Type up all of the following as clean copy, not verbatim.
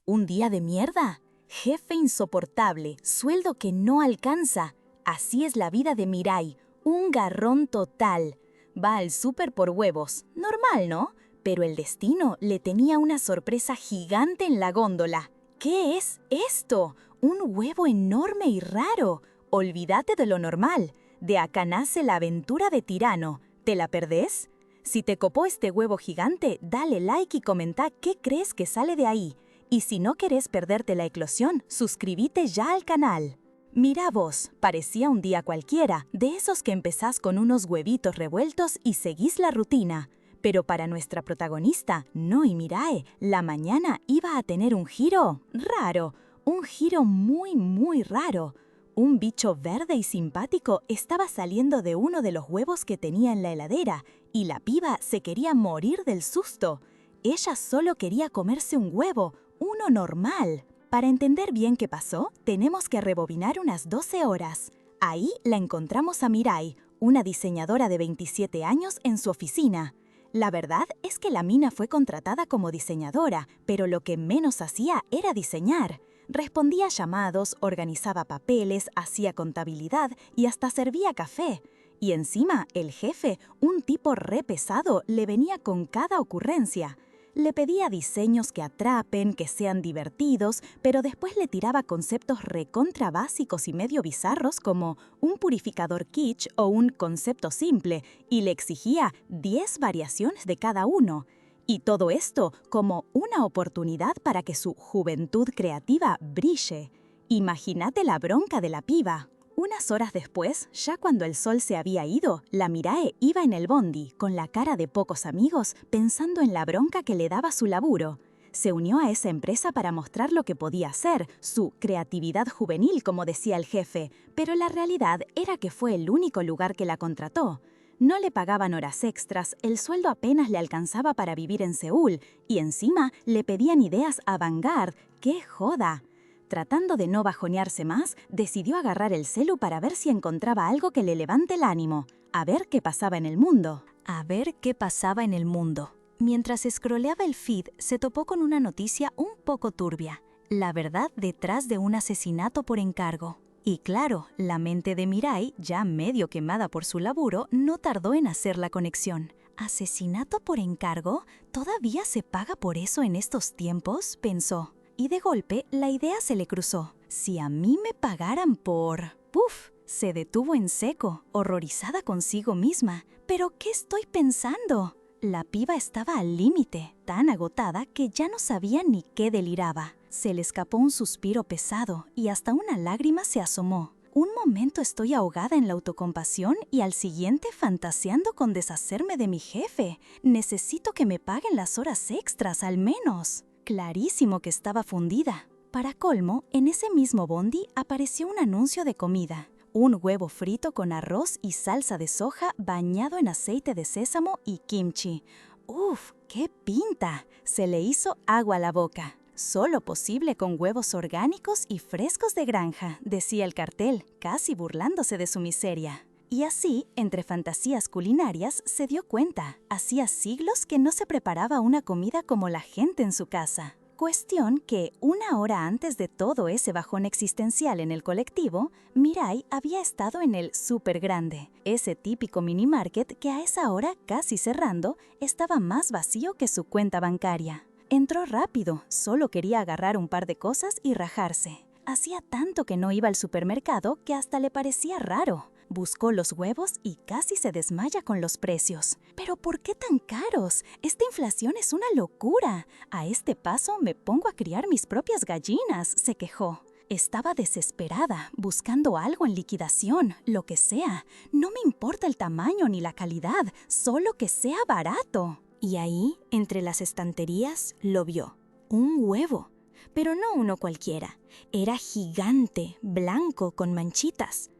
¿Un día de mierda? Jefe insoportable, sueldo que no alcanza. Así es la vida de Mirai, un garrón total. Va al súper por huevos, normal, ¿no? Pero el destino le tenía una sorpresa gigante en la góndola. ¿Qué es esto? Un huevo enorme y raro. Olvídate de lo normal. De acá nace la aventura de Tirano. ¿Te la perdés? Si te copó este huevo gigante, dale like y comenta qué crees que sale de ahí. Y si no querés perderte la eclosión, suscríbete ya al canal. Mira vos, parecía un día cualquiera, de esos que empezás con unos huevitos revueltos y seguís la rutina. Pero para nuestra protagonista, Noi Mirae, la mañana iba a tener un giro raro, un giro muy raro. Un bicho verde y simpático estaba saliendo de uno de los huevos que tenía en la heladera, y la piba se quería morir del susto. Ella solo quería comerse un huevo, uno normal. Para entender bien qué pasó, tenemos que rebobinar unas 12 horas. Ahí la encontramos a Mirai, una diseñadora de 27 años en su oficina. La verdad es que la mina fue contratada como diseñadora, pero lo que menos hacía era diseñar. Respondía llamados, organizaba papeles, hacía contabilidad y hasta servía café. Y encima, el jefe, un tipo re pesado, le venía con cada ocurrencia. Le pedía diseños que atrapen, que sean divertidos, pero después le tiraba conceptos recontra básicos y medio bizarros como un purificador kitsch o un concepto simple, y le exigía 10 variaciones de cada uno. Y todo esto como una oportunidad para que su juventud creativa brille. Imagínate la bronca de la piba. Unas horas después, ya cuando el sol se había ido, la Mirae iba en el bondi, con la cara de pocos amigos, pensando en la bronca que le daba su laburo. Se unió a esa empresa para mostrar lo que podía hacer, su creatividad juvenil, como decía el jefe, pero la realidad era que fue el único lugar que la contrató. No le pagaban horas extras, el sueldo apenas le alcanzaba para vivir en Seúl, y encima le pedían ideas avant-garde. ¡Qué joda! Tratando de no bajonearse más, decidió agarrar el celu para ver si encontraba algo que le levante el ánimo, a ver qué pasaba en el mundo. A ver qué pasaba en el mundo. Mientras scrolleaba el feed, se topó con una noticia un poco turbia. La verdad detrás de un asesinato por encargo. Y claro, la mente de Mirai, ya medio quemada por su laburo, no tardó en hacer la conexión. ¿Asesinato por encargo? ¿Todavía se paga por eso en estos tiempos?, pensó. Y de golpe, la idea se le cruzó. Si a mí me pagaran por... ¡Puf! Se detuvo en seco, horrorizada consigo misma. ¿Pero qué estoy pensando? La piba estaba al límite, tan agotada que ya no sabía ni qué deliraba. Se le escapó un suspiro pesado y hasta una lágrima se asomó. Un momento estoy ahogada en la autocompasión y al siguiente fantaseando con deshacerme de mi jefe. Necesito que me paguen las horas extras al menos. Clarísimo que estaba fundida. Para colmo, en ese mismo bondi apareció un anuncio de comida. Un huevo frito con arroz y salsa de soja bañado en aceite de sésamo y kimchi. ¡Uf! ¡Qué pinta! Se le hizo agua a la boca. Solo posible con huevos orgánicos y frescos de granja, decía el cartel, casi burlándose de su miseria. Y así, entre fantasías culinarias, se dio cuenta. Hacía siglos que no se preparaba una comida como la gente en su casa. Cuestión que, una hora antes de todo ese bajón existencial en el colectivo, Mirai había estado en el Súper Grande, ese típico mini market que a esa hora, casi cerrando, estaba más vacío que su cuenta bancaria. Entró rápido, solo quería agarrar un par de cosas y rajarse. Hacía tanto que no iba al supermercado que hasta le parecía raro. Buscó los huevos y casi se desmaya con los precios. ¿Pero por qué tan caros? Esta inflación es una locura. A este paso me pongo a criar mis propias gallinas, se quejó. Estaba desesperada, buscando algo en liquidación, lo que sea. No me importa el tamaño ni la calidad, solo que sea barato. Y ahí, entre las estanterías, lo vio. Un huevo. Pero no uno cualquiera. Era gigante, blanco, con manchitas.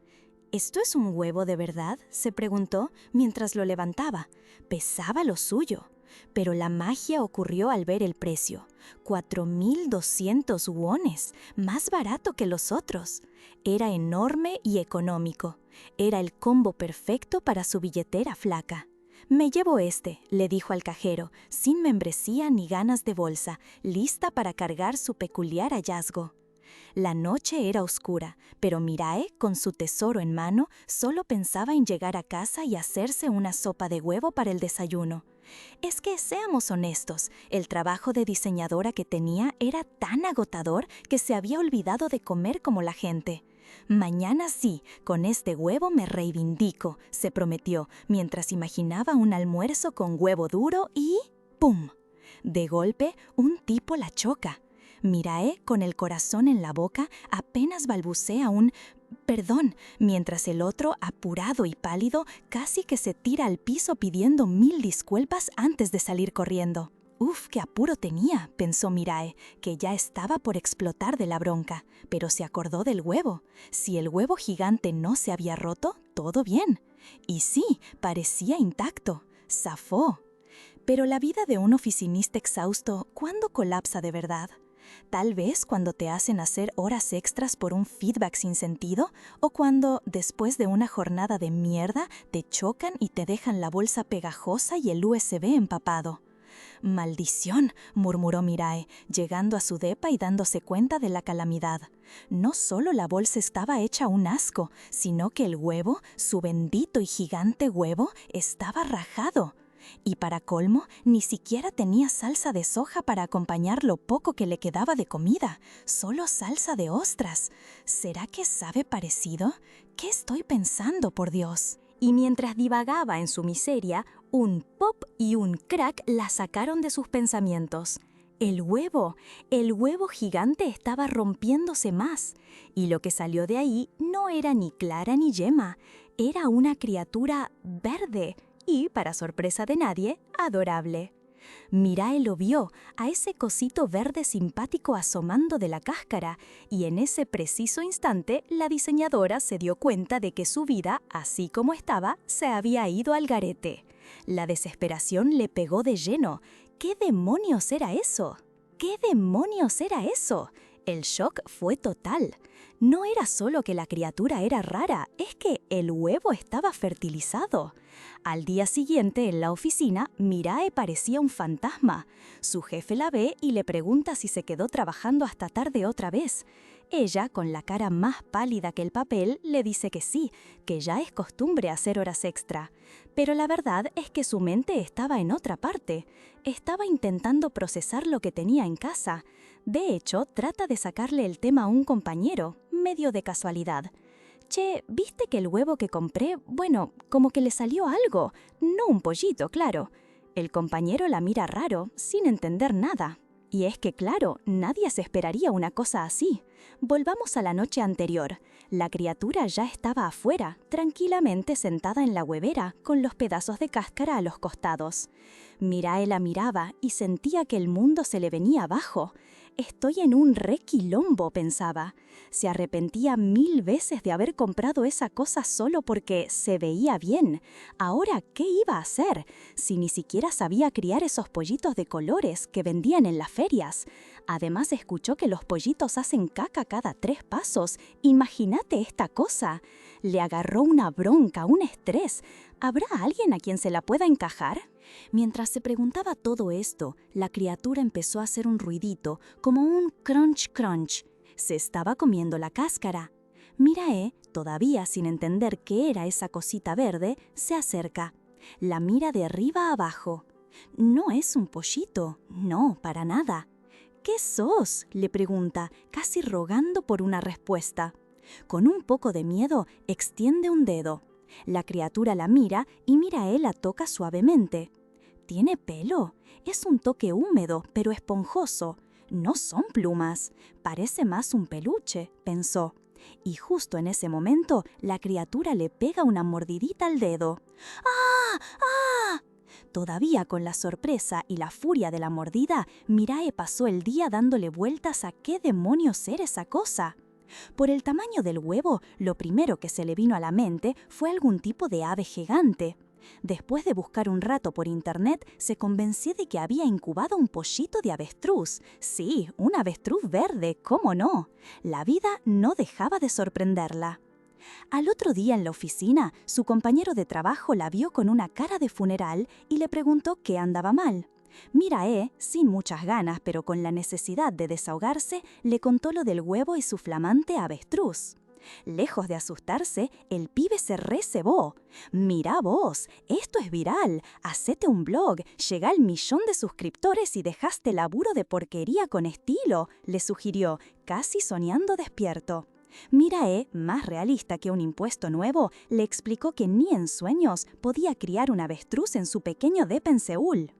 ¿Esto es un huevo de verdad?, se preguntó mientras lo levantaba. Pesaba lo suyo. Pero la magia ocurrió al ver el precio. 4.200 wones, más barato que los otros. Era enorme y económico. Era el combo perfecto para su billetera flaca. Me llevo este, le dijo al cajero, sin membresía ni ganas de bolsa, lista para cargar su peculiar hallazgo. La noche era oscura, pero Mirae, con su tesoro en mano, solo pensaba en llegar a casa y hacerse una sopa de huevo para el desayuno. Es que, seamos honestos, el trabajo de diseñadora que tenía era tan agotador que se había olvidado de comer como la gente. Mañana sí, con este huevo me reivindico, se prometió, mientras imaginaba un almuerzo con huevo duro y ¡pum! De golpe, un tipo la choca. Mirae, con el corazón en la boca, apenas balbucea un «perdón», mientras el otro, apurado y pálido, casi que se tira al piso pidiendo 1000 disculpas antes de salir corriendo. «Uf, qué apuro tenía», pensó Mirae, que ya estaba por explotar de la bronca, pero se acordó del huevo. Si el huevo gigante no se había roto, todo bien. Y sí, parecía intacto. Zafó. Pero la vida de un oficinista exhausto, ¿cuándo colapsa de verdad? Tal vez cuando te hacen hacer horas extras por un feedback sin sentido, o cuando, después de una jornada de mierda, te chocan y te dejan la bolsa pegajosa y el USB empapado. «Maldición», murmuró Mirae, llegando a su depa y dándose cuenta de la calamidad. No solo la bolsa estaba hecha un asco, sino que el huevo, su bendito y gigante huevo, estaba rajado. Y para colmo, ni siquiera tenía salsa de soja para acompañar lo poco que le quedaba de comida, solo salsa de ostras. ¿Será que sabe parecido? ¿Qué estoy pensando, por Dios? Y mientras divagaba en su miseria, un pop y un crack la sacaron de sus pensamientos. El huevo gigante estaba rompiéndose más, y lo que salió de ahí no era ni clara ni yema, era una criatura verde, y, para sorpresa de nadie, adorable. Mirae lo vio, a ese cosito verde simpático asomando de la cáscara, y en ese preciso instante la diseñadora se dio cuenta de que su vida, así como estaba, se había ido al garete. La desesperación le pegó de lleno. ¿Qué demonios era eso? ¿Qué demonios era eso? El shock fue total. No era solo que la criatura era rara, es que el huevo estaba fertilizado. Al día siguiente, en la oficina, Mirae parecía un fantasma. Su jefe la ve y le pregunta si se quedó trabajando hasta tarde otra vez. Ella, con la cara más pálida que el papel, le dice que sí, que ya es costumbre hacer horas extra. Pero la verdad es que su mente estaba en otra parte. Estaba intentando procesar lo que tenía en casa. De hecho, trata de sacarle el tema a un compañero, medio de casualidad. «Che, ¿viste que el huevo que compré, bueno, como que le salió algo? No un pollito, claro». El compañero la mira raro, sin entender nada. Y es que, claro, nadie se esperaría una cosa así. Volvamos a la noche anterior. La criatura ya estaba afuera, tranquilamente sentada en la huevera, con los pedazos de cáscara a los costados. Mirae la miraba y sentía que el mundo se le venía abajo. «Estoy en un requilombo», pensaba. Se arrepentía 1000 veces de haber comprado esa cosa solo porque se veía bien. Ahora, ¿qué iba a hacer? Si ni siquiera sabía criar esos pollitos de colores que vendían en las ferias. Además, escuchó que los pollitos hacen caca cada 3 pasos. Imagínate esta cosa. Le agarró una bronca, un estrés. ¿Habrá alguien a quien se la pueda encajar? Mientras se preguntaba todo esto, la criatura empezó a hacer un ruidito, como un crunch crunch. Se estaba comiendo la cáscara. Mirae, todavía sin entender qué era esa cosita verde, se acerca. La mira de arriba a abajo. No es un pollito, no, para nada. «¿Qué sos?», le pregunta, casi rogando por una respuesta. Con un poco de miedo, extiende un dedo. La criatura la mira y Mirae la toca suavemente. «¿Tiene pelo? Es un toque húmedo, pero esponjoso. No son plumas. Parece más un peluche», pensó. Y justo en ese momento, la criatura le pega una mordidita al dedo. «¡Ah! ¡Ah!». Todavía con la sorpresa y la furia de la mordida, Mirae pasó el día dándole vueltas a qué demonios era esa cosa. Por el tamaño del huevo, lo primero que se le vino a la mente fue algún tipo de ave gigante. Después de buscar un rato por internet, se convenció de que había incubado un pollito de avestruz. Sí, un avestruz verde, ¿cómo no? La vida no dejaba de sorprenderla. Al otro día en la oficina, su compañero de trabajo la vio con una cara de funeral y le preguntó qué andaba mal. Mirae, sin muchas ganas pero con la necesidad de desahogarse, le contó lo del huevo y su flamante avestruz. Lejos de asustarse, el pibe se recebó. «Mirá vos, esto es viral, hacete un blog, llega al 1.000.000 de suscriptores y dejaste laburo de porquería con estilo», le sugirió, casi soñando despierto. Mirae, más realista que un impuesto nuevo, le explicó que ni en sueños podía criar un avestruz en su pequeño depa en Seúl.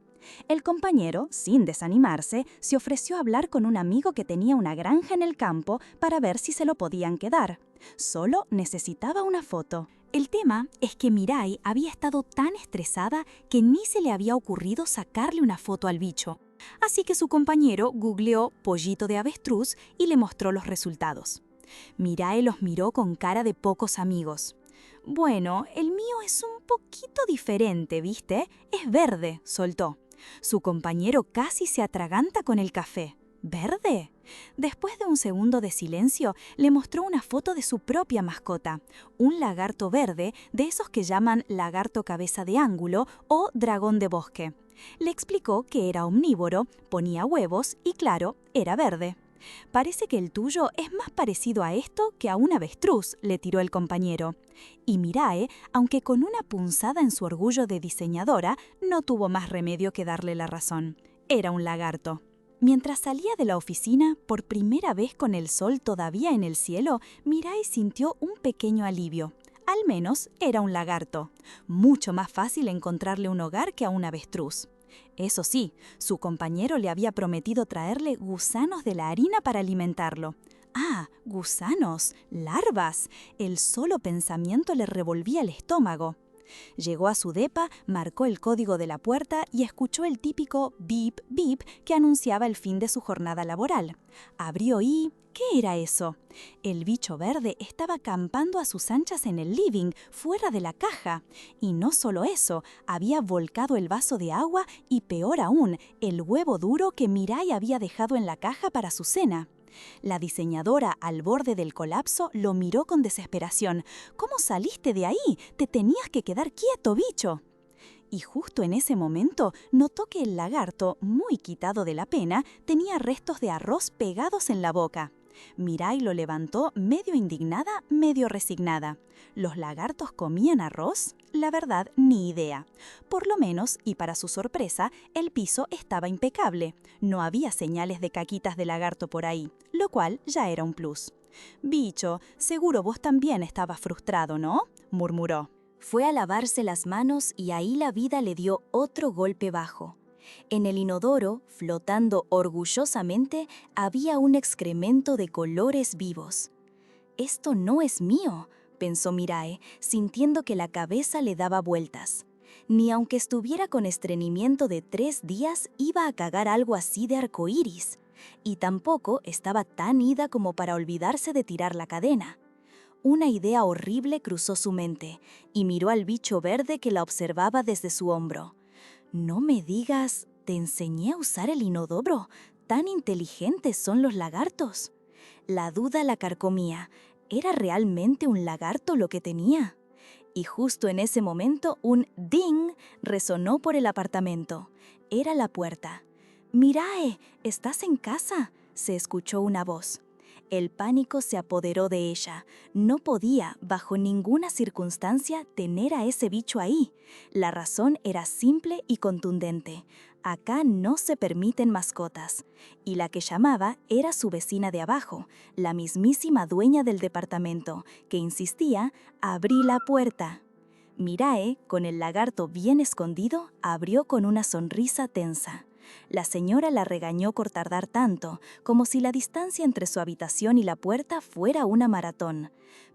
El compañero, sin desanimarse, se ofreció a hablar con un amigo que tenía una granja en el campo para ver si se lo podían quedar. Solo necesitaba una foto. El tema es que Mirai había estado tan estresada que ni se le había ocurrido sacarle una foto al bicho. Así que su compañero googleó pollito de avestruz y le mostró los resultados. Mirai los miró con cara de pocos amigos. «Bueno, el mío es un poquito diferente, ¿viste? Es verde», soltó. Su compañero casi se atraganta con el café. ¿Verde? Después de un segundo de silencio, le mostró una foto de su propia mascota, un lagarto verde, de esos que llaman lagarto cabeza de ángulo o dragón de bosque. Le explicó que era omnívoro, ponía huevos y, claro, era verde. «Parece que el tuyo es más parecido a esto que a un avestruz», le tiró el compañero. Y Mirae, aunque con una punzada en su orgullo de diseñadora, no tuvo más remedio que darle la razón. Era un lagarto. Mientras salía de la oficina, por primera vez con el sol todavía en el cielo, Mirae sintió un pequeño alivio. Al menos era un lagarto. Mucho más fácil encontrarle un hogar que a un avestruz. Eso sí, su compañero le había prometido traerle gusanos de la harina para alimentarlo. ¡Ah, gusanos! ¡Larvas! El solo pensamiento le revolvía el estómago. Llegó a su depa, marcó el código de la puerta y escuchó el típico bip bip que anunciaba el fin de su jornada laboral. Abrió y... ¿qué era eso? El bicho verde estaba campando a sus anchas en el living, fuera de la caja. Y no solo eso, había volcado el vaso de agua y, peor aún, el huevo duro que Mirai había dejado en la caja para su cena. La diseñadora, al borde del colapso, lo miró con desesperación. «¿Cómo saliste de ahí? Te tenías que quedar quieto, bicho». Y justo en ese momento notó que el lagarto, muy quitado de la pena, tenía restos de arroz pegados en la boca. Mirai lo levantó medio indignada, medio resignada. ¿Los lagartos comían arroz? La verdad, ni idea. Por lo menos, y para su sorpresa, el piso estaba impecable. No había señales de caquitas de lagarto por ahí, lo cual ya era un plus. «Bicho, seguro vos también estabas frustrado, ¿no?», murmuró. Fue a lavarse las manos y ahí la vida le dio otro golpe bajo. En el inodoro, flotando orgullosamente, había un excremento de colores vivos. «Esto no es mío», pensó Mirae, sintiendo que la cabeza le daba vueltas. Ni aunque estuviera con estreñimiento de 3 días iba a cagar algo así de arcoíris. Y tampoco estaba tan ida como para olvidarse de tirar la cadena. Una idea horrible cruzó su mente y miró al bicho verde que la observaba desde su hombro. «No me digas, ¿te enseñé a usar el inodoro? ¿Tan inteligentes son los lagartos?». La duda la carcomía. ¿Era realmente un lagarto lo que tenía? Y justo en ese momento un ding resonó por el apartamento. Era la puerta. «Mirae, ¿estás en casa?», se escuchó una voz. El pánico se apoderó de ella. No podía, bajo ninguna circunstancia, tener a ese bicho ahí. La razón era simple y contundente. Acá no se permiten mascotas. Y la que llamaba era su vecina de abajo, la mismísima dueña del departamento, que insistía: «Abrí la puerta». Mirae, con el lagarto bien escondido, abrió con una sonrisa tensa. La señora la regañó por tardar tanto, como si la distancia entre su habitación y la puerta fuera una maratón.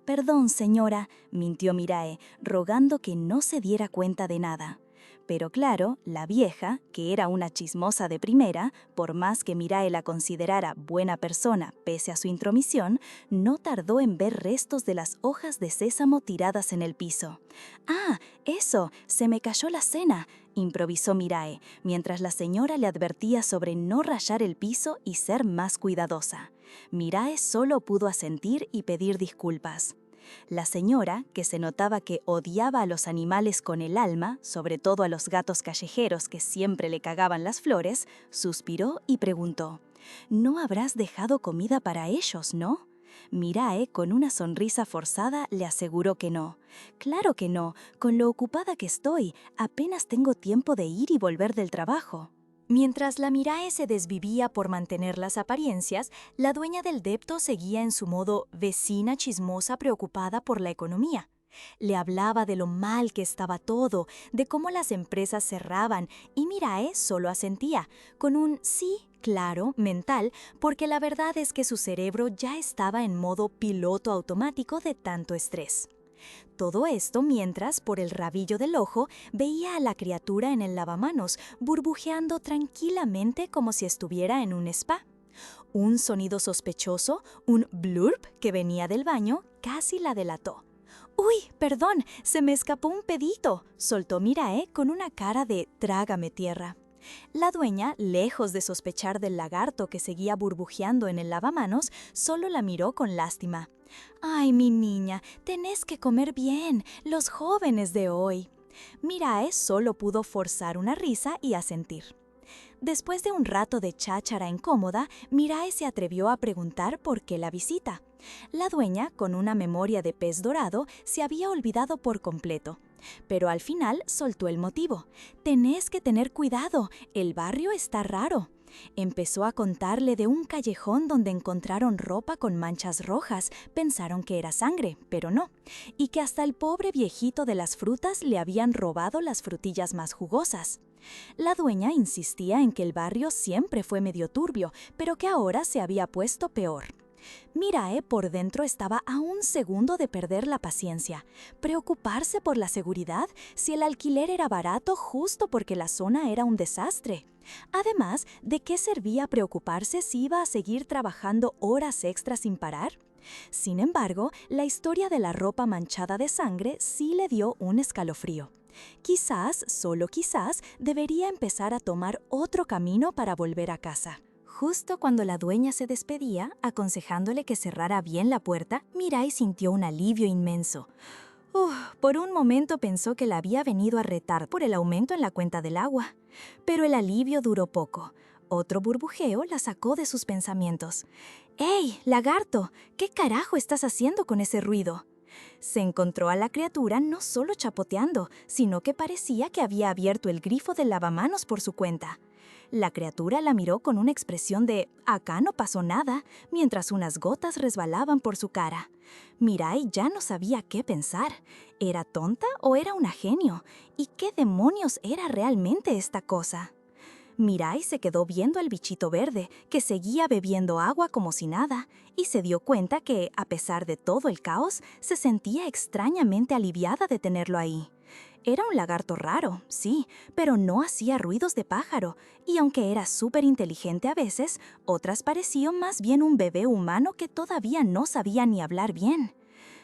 «Perdón, señora», mintió Mirae, rogando que no se diera cuenta de nada. Pero claro, la vieja, que era una chismosa de primera, por más que Mirae la considerara buena persona pese a su intromisión, no tardó en ver restos de las hojas de sésamo tiradas en el piso. «Ah, eso, se me cayó la cena», improvisó Mirae, mientras la señora le advertía sobre no rayar el piso y ser más cuidadosa. Mirae solo pudo asentir y pedir disculpas. La señora, que se notaba que odiaba a los animales con el alma, sobre todo a los gatos callejeros que siempre le cagaban las flores, suspiró y preguntó: «¿No habrás dejado comida para ellos, no?». Mirae, con una sonrisa forzada, le aseguró que no. «Claro que no, con lo ocupada que estoy, apenas tengo tiempo de ir y volver del trabajo». Mientras la Mirae se desvivía por mantener las apariencias, la dueña del depto seguía en su modo vecina chismosa preocupada por la economía. Le hablaba de lo mal que estaba todo, de cómo las empresas cerraban, y Mirae solo asentía, con un sí, claro, mental, porque la verdad es que su cerebro ya estaba en modo piloto automático de tanto estrés. Todo esto mientras, por el rabillo del ojo, veía a la criatura en el lavamanos, burbujeando tranquilamente como si estuviera en un spa. Un sonido sospechoso, un blurp que venía del baño, casi la delató. «¡Uy, perdón! ¡Se me escapó un pedito!», soltó Mirae con una cara de «trágame tierra». La dueña, lejos de sospechar del lagarto que seguía burbujeando en el lavamanos, solo la miró con lástima. «Ay, mi niña, tenés que comer bien, los jóvenes de hoy». Mirae solo pudo forzar una risa y asentir. Después de un rato de cháchara incómoda, Mirae se atrevió a preguntar por qué la visita. La dueña, con una memoria de pez dorado, se había olvidado por completo. Pero al final soltó el motivo. «Tenés que tener cuidado, el barrio está raro». Empezó a contarle de un callejón donde encontraron ropa con manchas rojas, pensaron que era sangre, pero no, y que hasta el pobre viejito de las frutas le habían robado las frutillas más jugosas. La dueña insistía en que el barrio siempre fue medio turbio, pero que ahora se había puesto peor. Mirae por dentro estaba a un segundo de perder la paciencia. ¿Preocuparse por la seguridad si el alquiler era barato justo porque la zona era un desastre? Además, ¿de qué servía preocuparse si iba a seguir trabajando horas extras sin parar? Sin embargo, la historia de la ropa manchada de sangre sí le dio un escalofrío. Quizás, solo quizás, debería empezar a tomar otro camino para volver a casa. Justo cuando la dueña se despedía, aconsejándole que cerrara bien la puerta, Mirae sintió un alivio inmenso. Por un momento pensó que la había venido a retar por el aumento en la cuenta del agua. Pero el alivio duró poco. Otro burbujeo la sacó de sus pensamientos. «¡Ey, lagarto! ¿Qué carajo estás haciendo con ese ruido?». Se encontró a la criatura no solo chapoteando, sino que parecía que había abierto el grifo del lavamanos por su cuenta. La criatura la miró con una expresión de «acá no pasó nada», mientras unas gotas resbalaban por su cara. Mirae ya no sabía qué pensar. ¿Era tonta o era una genio? ¿Y qué demonios era realmente esta cosa? Mirae se quedó viendo al bichito verde, que seguía bebiendo agua como si nada, y se dio cuenta que, a pesar de todo el caos, se sentía extrañamente aliviada de tenerlo ahí. Era un lagarto raro, sí, pero no hacía ruidos de pájaro, y aunque era súper inteligente a veces, otras parecía más bien un bebé humano que todavía no sabía ni hablar bien.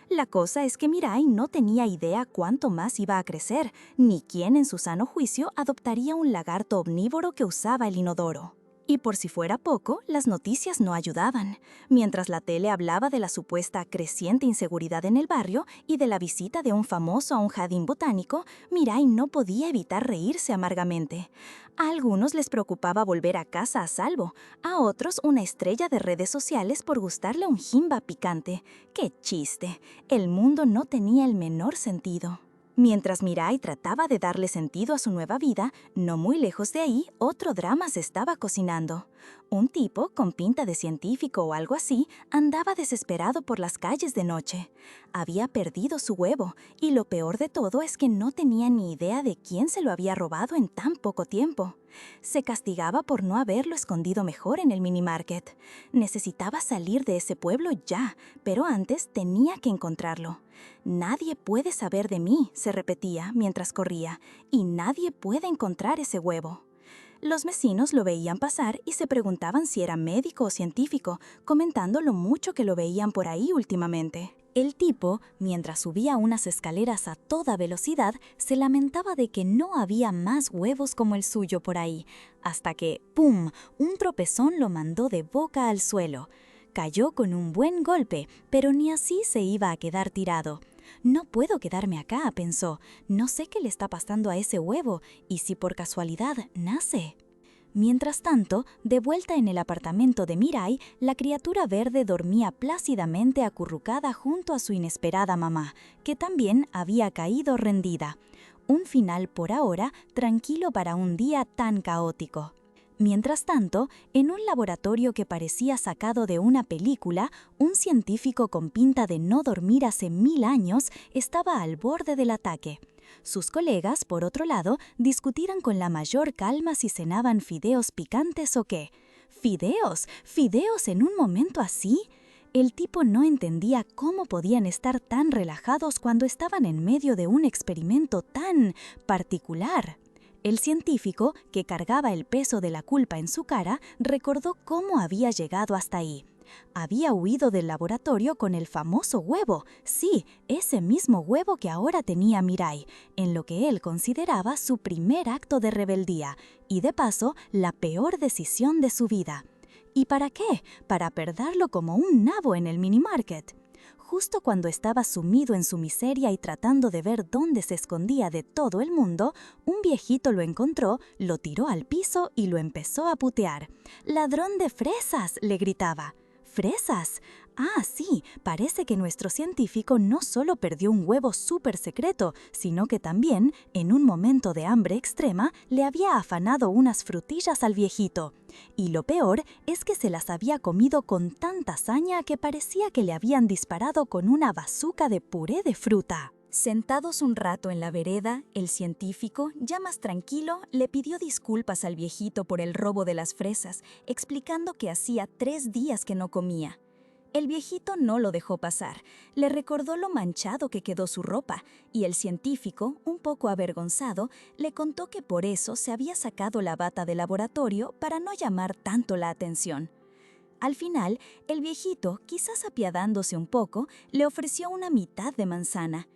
La cosa es que Mirae no tenía idea cuánto más iba a crecer, ni quién en su sano juicio adoptaría un lagarto omnívoro que usaba el inodoro. Y por si fuera poco, las noticias no ayudaban. Mientras la tele hablaba de la supuesta creciente inseguridad en el barrio y de la visita de un famoso a un jardín botánico, Mirae no podía evitar reírse amargamente. A algunos les preocupaba volver a casa a salvo, a otros una estrella de redes sociales por gustarle un jimba picante. ¡Qué chiste! El mundo no tenía el menor sentido. Mientras Mirae trataba de darle sentido a su nueva vida, no muy lejos de ahí, otro drama se estaba cocinando. Un tipo, con pinta de científico o algo así, andaba desesperado por las calles de noche. Había perdido su huevo, y lo peor de todo es que no tenía ni idea de quién se lo había robado en tan poco tiempo. Se castigaba por no haberlo escondido mejor en el minimarket. Necesitaba salir de ese pueblo ya, pero antes tenía que encontrarlo. «Nadie puede saber de mí», se repetía mientras corría, «y nadie puede encontrar ese huevo». Los vecinos lo veían pasar y se preguntaban si era médico o científico, comentando lo mucho que lo veían por ahí últimamente. El tipo, mientras subía unas escaleras a toda velocidad, se lamentaba de que no había más huevos como el suyo por ahí, hasta que, ¡pum!, un tropezón lo mandó de boca al suelo. cayó con un buen golpe, pero ni así se iba a quedar tirado. No puedo quedarme acá, pensó. No sé qué le está pasando a ese huevo y si por casualidad nace. Mientras tanto, de vuelta en el apartamento de Mirai, la criatura verde dormía plácidamente acurrucada junto a su inesperada mamá, que también había caído rendida. Un final por ahora tranquilo para un día tan caótico. Mientras tanto, en un laboratorio que parecía sacado de una película, un científico con pinta de no dormir hace 1000 años estaba al borde del ataque. Sus colegas, por otro lado, discutían con la mayor calma si cenaban fideos picantes o qué. ¿Fideos? ¿Fideos en un momento así? El tipo no entendía cómo podían estar tan relajados cuando estaban en medio de un experimento tan particular. El científico, que cargaba el peso de la culpa en su cara, recordó cómo había llegado hasta ahí. Había huido del laboratorio con el famoso huevo, sí, ese mismo huevo que ahora tenía Mirai, en lo que él consideraba su primer acto de rebeldía, y de paso, la peor decisión de su vida. ¿Y para qué? Para perderlo como un nabo en el minimarket. Justo cuando estaba sumido en su miseria y tratando de ver dónde se escondía de todo el mundo, un viejito lo encontró, lo tiró al piso y lo empezó a putear. «¡Ladrón de fresas!», le gritaba. ¿Fresas? Ah, sí, parece que nuestro científico no solo perdió un huevo súper secreto, sino que también, en un momento de hambre extrema, le había afanado unas frutillas al viejito. Y lo peor es que se las había comido con tanta hazaña que parecía que le habían disparado con una bazuca de puré de fruta. Sentados un rato en la vereda, el científico, ya más tranquilo, le pidió disculpas al viejito por el robo de las fresas, explicando que hacía 3 días que no comía. El viejito no lo dejó pasar, le recordó lo manchado que quedó su ropa, y el científico, un poco avergonzado, le contó que por eso se había sacado la bata de laboratorio para no llamar tanto la atención. Al final, el viejito, quizás apiadándose un poco, le ofreció una mitad de manzana.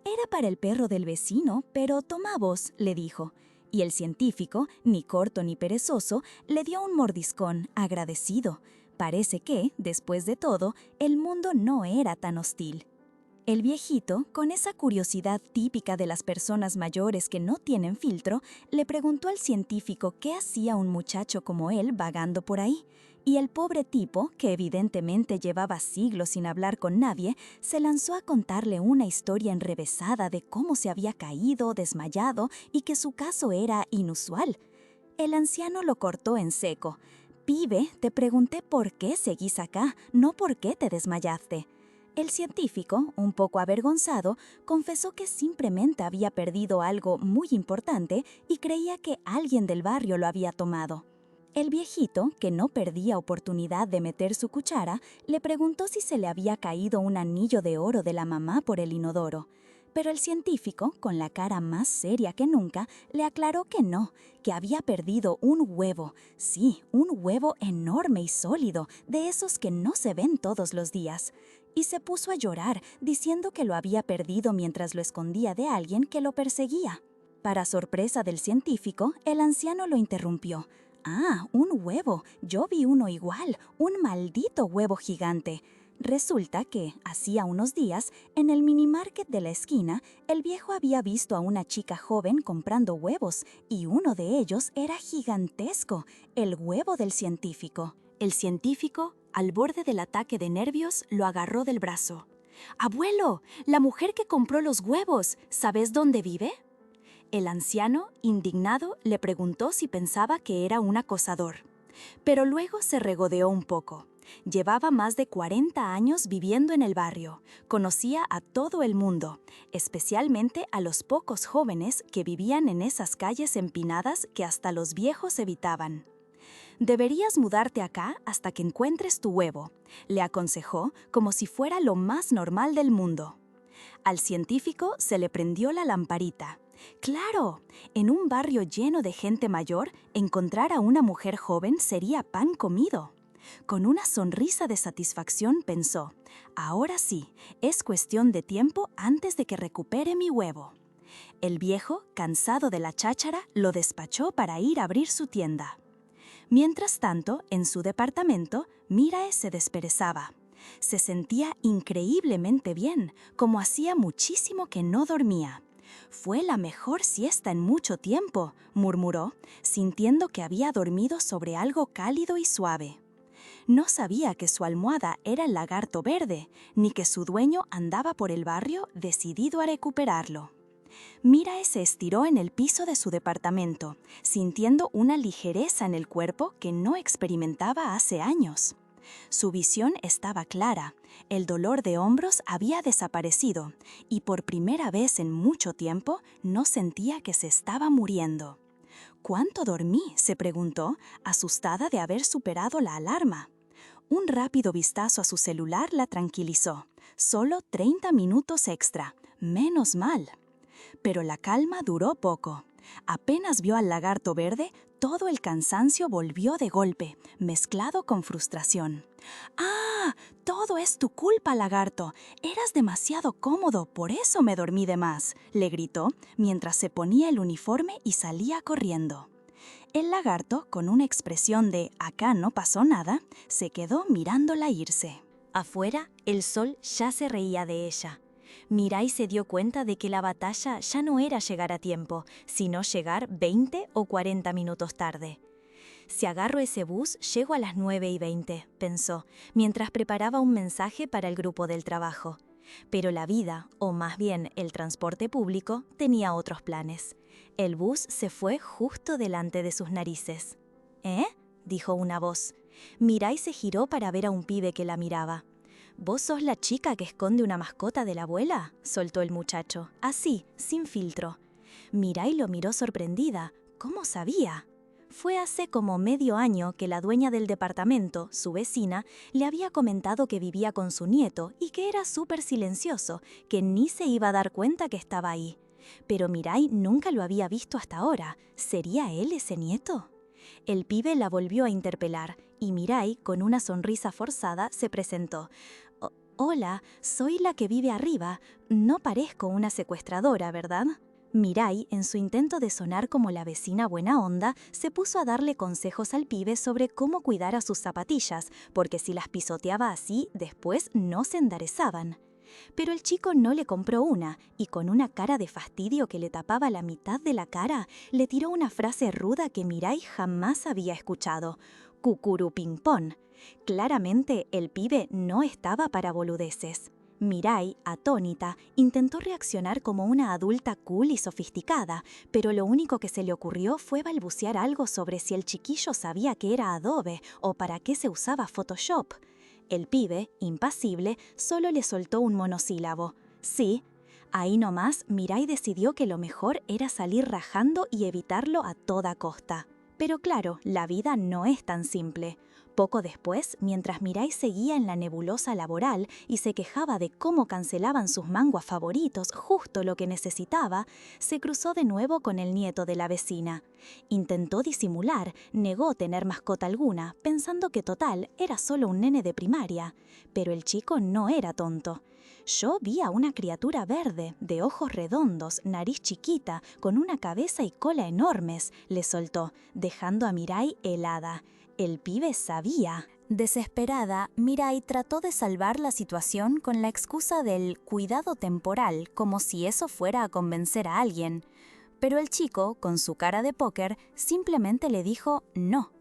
«Era para el perro del vecino, pero toma vos», le dijo. Y el científico, ni corto ni perezoso, le dio un mordiscón, agradecido. Parece que, después de todo, el mundo no era tan hostil. El viejito, con esa curiosidad típica de las personas mayores que no tienen filtro, le preguntó al científico qué hacía un muchacho como él vagando por ahí. Y el pobre tipo, que evidentemente llevaba siglos sin hablar con nadie, se lanzó a contarle una historia enrevesada de cómo se había caído, desmayado y que su caso era inusual. El anciano lo cortó en seco. «Pibe, te pregunté por qué seguís acá, no por qué te desmayaste». El científico, un poco avergonzado, confesó que simplemente había perdido algo muy importante y creía que alguien del barrio lo había tomado. El viejito, que no perdía oportunidad de meter su cuchara, le preguntó si se le había caído un anillo de oro de la mamá por el inodoro. Pero el científico, con la cara más seria que nunca, le aclaró que no, que había perdido un huevo. Sí, un huevo enorme y sólido, de esos que no se ven todos los días. Y se puso a llorar, diciendo que lo había perdido mientras lo escondía de alguien que lo perseguía. Para sorpresa del científico, el anciano lo interrumpió. «Ah, un huevo. Yo vi uno igual, un maldito huevo gigante». Resulta que, hacía unos días, en el minimarket de la esquina, el viejo había visto a una chica joven comprando huevos, y uno de ellos era gigantesco, el huevo del científico. El científico, al borde del ataque de nervios, lo agarró del brazo. «¡Abuelo! ¡La mujer que compró los huevos! ¿Sabes dónde vive?» El anciano, indignado, le preguntó si pensaba que era un acosador. Pero luego se regodeó un poco. Llevaba más de 40 años viviendo en el barrio. Conocía a todo el mundo, especialmente a los pocos jóvenes que vivían en esas calles empinadas que hasta los viejos evitaban. «Deberías mudarte acá hasta que encuentres tu huevo», le aconsejó como si fuera lo más normal del mundo. Al científico se le prendió la lamparita. Claro, en un barrio lleno de gente mayor, encontrar a una mujer joven sería pan comido. Con una sonrisa de satisfacción pensó, ahora sí, es cuestión de tiempo antes de que recupere mi huevo. El viejo, cansado de la cháchara, lo despachó para ir a abrir su tienda. Mientras tanto, en su departamento, Mirae se desperezaba. Se sentía increíblemente bien, como hacía muchísimo que no dormía. «Fue la mejor siesta en mucho tiempo», murmuró, sintiendo que había dormido sobre algo cálido y suave. No sabía que su almohada era el lagarto verde, ni que su dueño andaba por el barrio decidido a recuperarlo. Mirae se estiró en el piso de su departamento, sintiendo una ligereza en el cuerpo que no experimentaba hace años. Su visión estaba clara, el dolor de hombros había desaparecido y por primera vez en mucho tiempo no sentía que se estaba muriendo. «¿Cuánto dormí?», se preguntó, asustada de haber superado la alarma. Un rápido vistazo a su celular la tranquilizó. Solo 30 minutos extra. Menos mal. Pero la calma duró poco. Apenas vio al lagarto verde, todo el cansancio volvió de golpe, mezclado con frustración. «¡Ah! Todo es tu culpa, lagarto. Eras demasiado cómodo, por eso me dormí de más», le gritó, mientras se ponía el uniforme y salía corriendo. El lagarto, con una expresión de «acá no pasó nada», se quedó mirándola irse. Afuera, el sol ya se reía de ella. Mirai se dio cuenta de que la batalla ya no era llegar a tiempo, sino llegar 20 o 40 minutos tarde. «Si agarro ese bus, llego a las 9:20», pensó, mientras preparaba un mensaje para el grupo del trabajo. Pero la vida, o más bien el transporte público, tenía otros planes. El bus se fue justo delante de sus narices. «¿Eh?», dijo una voz. Mirai se giró para ver a un pibe que la miraba. «¿Vos sos la chica que esconde una mascota de la abuela?», soltó el muchacho, así, sin filtro. Mirai lo miró sorprendida. ¿Cómo sabía? Fue hace como medio año que la dueña del departamento, su vecina, le había comentado que vivía con su nieto y que era súper silencioso, que ni se iba a dar cuenta que estaba ahí. Pero Mirai nunca lo había visto hasta ahora. ¿Sería él ese nieto? El pibe la volvió a interpelar y Mirai, con una sonrisa forzada, se presentó. «Hola, soy la que vive arriba. No parezco una secuestradora, ¿verdad?». Mirai, en su intento de sonar como la vecina buena onda, se puso a darle consejos al pibe sobre cómo cuidar a sus zapatillas, porque si las pisoteaba así, después no se enderezaban. Pero el chico no le compró una, y con una cara de fastidio que le tapaba la mitad de la cara, le tiró una frase ruda que Mirai jamás había escuchado. «Cucurupingpón». Claramente, el pibe no estaba para boludeces. Mirai, atónita, intentó reaccionar como una adulta cool y sofisticada, pero lo único que se le ocurrió fue balbucear algo sobre si el chiquillo sabía que era Adobe o para qué se usaba Photoshop. El pibe, impasible, solo le soltó un monosílabo. «Sí». Ahí nomás, Mirai decidió que lo mejor era salir rajando y evitarlo a toda costa. Pero claro, la vida no es tan simple. Poco después, mientras Mirai seguía en la nebulosa laboral y se quejaba de cómo cancelaban sus manguas favoritos, justo lo que necesitaba, se cruzó de nuevo con el nieto de la vecina. Intentó disimular, negó tener mascota alguna, pensando que total era solo un nene de primaria. Pero el chico no era tonto. «Yo vi a una criatura verde, de ojos redondos, nariz chiquita, con una cabeza y cola enormes», le soltó, dejando a Mirai helada. El pibe sabía. Desesperada, Mirai trató de salvar la situación con la excusa del cuidado temporal, como si eso fuera a convencer a alguien. Pero el chico, con su cara de póker, simplemente le dijo no.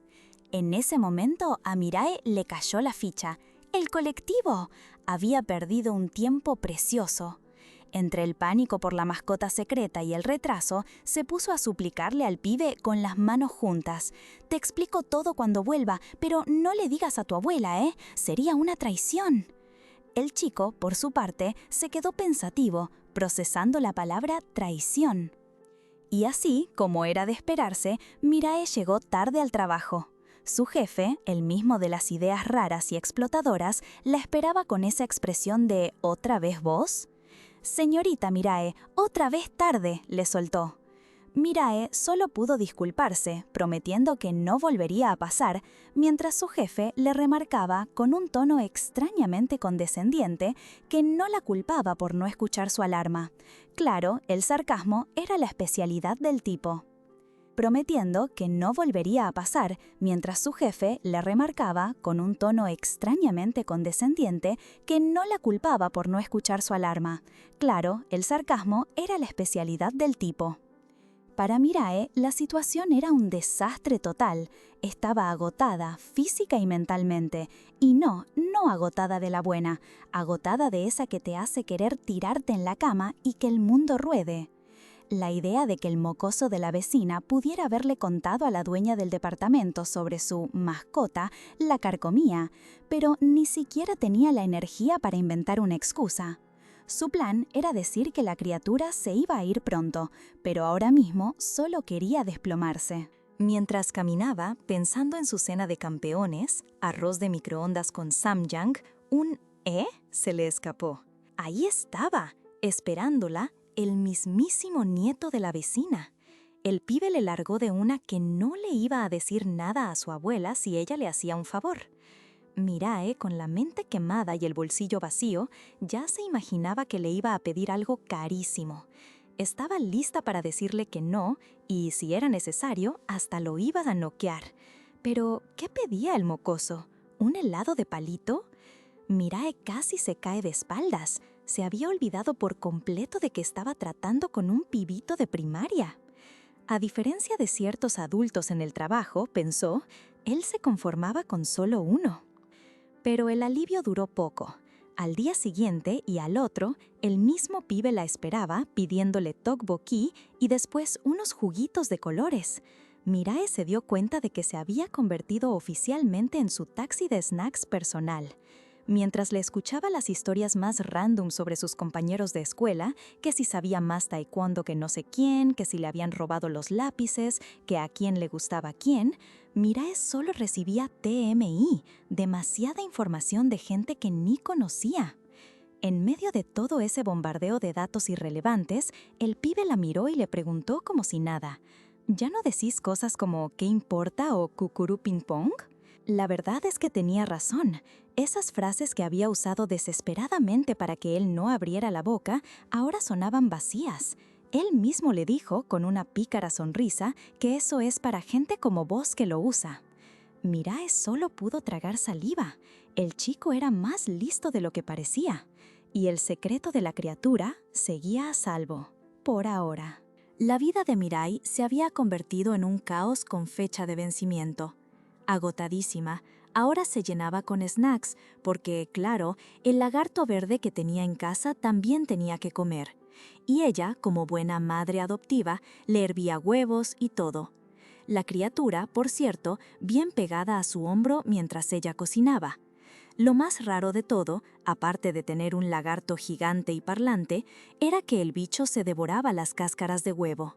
En ese momento a Mirai le cayó la ficha. ¡El colectivo! Había perdido un tiempo precioso. Entre el pánico por la mascota secreta y el retraso, se puso a suplicarle al pibe con las manos juntas. «Te explico todo cuando vuelva, pero no le digas a tu abuela, ¿eh? Sería una traición». El chico, por su parte, se quedó pensativo, procesando la palabra traición. Y así, como era de esperarse, Mirai llegó tarde al trabajo. Su jefe, el mismo de las ideas raras y explotadoras, la esperaba con esa expresión de «¿Otra vez vos?». «Señorita Mirai, otra vez tarde», le soltó. Mirai solo pudo disculparse, prometiendo que no volvería a pasar, mientras su jefe le remarcaba, con un tono extrañamente condescendiente, que no la culpaba por no escuchar su alarma. Claro, el sarcasmo era la especialidad del tipo. prometiendo que no volvería a pasar, mientras su jefe le remarcaba, con un tono extrañamente condescendiente, que no la culpaba por no escuchar su alarma. Claro, el sarcasmo era la especialidad del tipo. Para Mirae, la situación era un desastre total. Estaba agotada física y mentalmente. Y no agotada de la buena, agotada de esa que te hace querer tirarte en la cama y que el mundo ruede. La idea de que el mocoso de la vecina pudiera haberle contado a la dueña del departamento sobre su mascota la carcomía, pero ni siquiera tenía la energía para inventar una excusa. Su plan era decir que la criatura se iba a ir pronto, pero ahora mismo solo quería desplomarse. Mientras caminaba, pensando en su cena de campeones, arroz de microondas con samyang, un se le escapó. Ahí estaba, esperándola, el mismísimo nieto de la vecina. El pibe le largó de una que no le iba a decir nada a su abuela si ella le hacía un favor. Mirae, con la mente quemada y el bolsillo vacío, ya se imaginaba que le iba a pedir algo carísimo. Estaba lista para decirle que no, y si era necesario, hasta lo iba a noquear. Pero, ¿qué pedía el mocoso? ¿Un helado de palito? Mirae casi se cae de espaldas. Se había olvidado por completo de que estaba tratando con un pibito de primaria. A diferencia de ciertos adultos en el trabajo, pensó, él se conformaba con solo uno. Pero el alivio duró poco. Al día siguiente y al otro, el mismo pibe la esperaba pidiéndole tteokbokki y después unos juguitos de colores. Mirae se dio cuenta de que se había convertido oficialmente en su taxi de snacks personal. Mientras le escuchaba las historias más random sobre sus compañeros de escuela, que si sabía más taekwondo que no sé quién, que si le habían robado los lápices, que a quién le gustaba quién, Mirae solo recibía TMI, demasiada información de gente que ni conocía. En medio de todo ese bombardeo de datos irrelevantes, el pibe la miró y le preguntó como si nada. ¿Ya no decís cosas como ¿qué importa? O cucurú ping pong? La verdad es que tenía razón. Esas frases que había usado desesperadamente para que él no abriera la boca, ahora sonaban vacías. Él mismo le dijo, con una pícara sonrisa, que eso es para gente como vos que lo usa. Mirae solo pudo tragar saliva. El chico era más listo de lo que parecía. Y el secreto de la criatura seguía a salvo, por ahora. La vida de Mirae se había convertido en un caos con fecha de vencimiento. Agotadísima, ahora se llenaba con snacks, porque, claro, el lagarto verde que tenía en casa también tenía que comer. Y ella, como buena madre adoptiva, le hervía huevos y todo. La criatura, por cierto, bien pegada a su hombro mientras ella cocinaba. Lo más raro de todo, aparte de tener un lagarto gigante y parlante, era que el bicho se devoraba las cáscaras de huevo.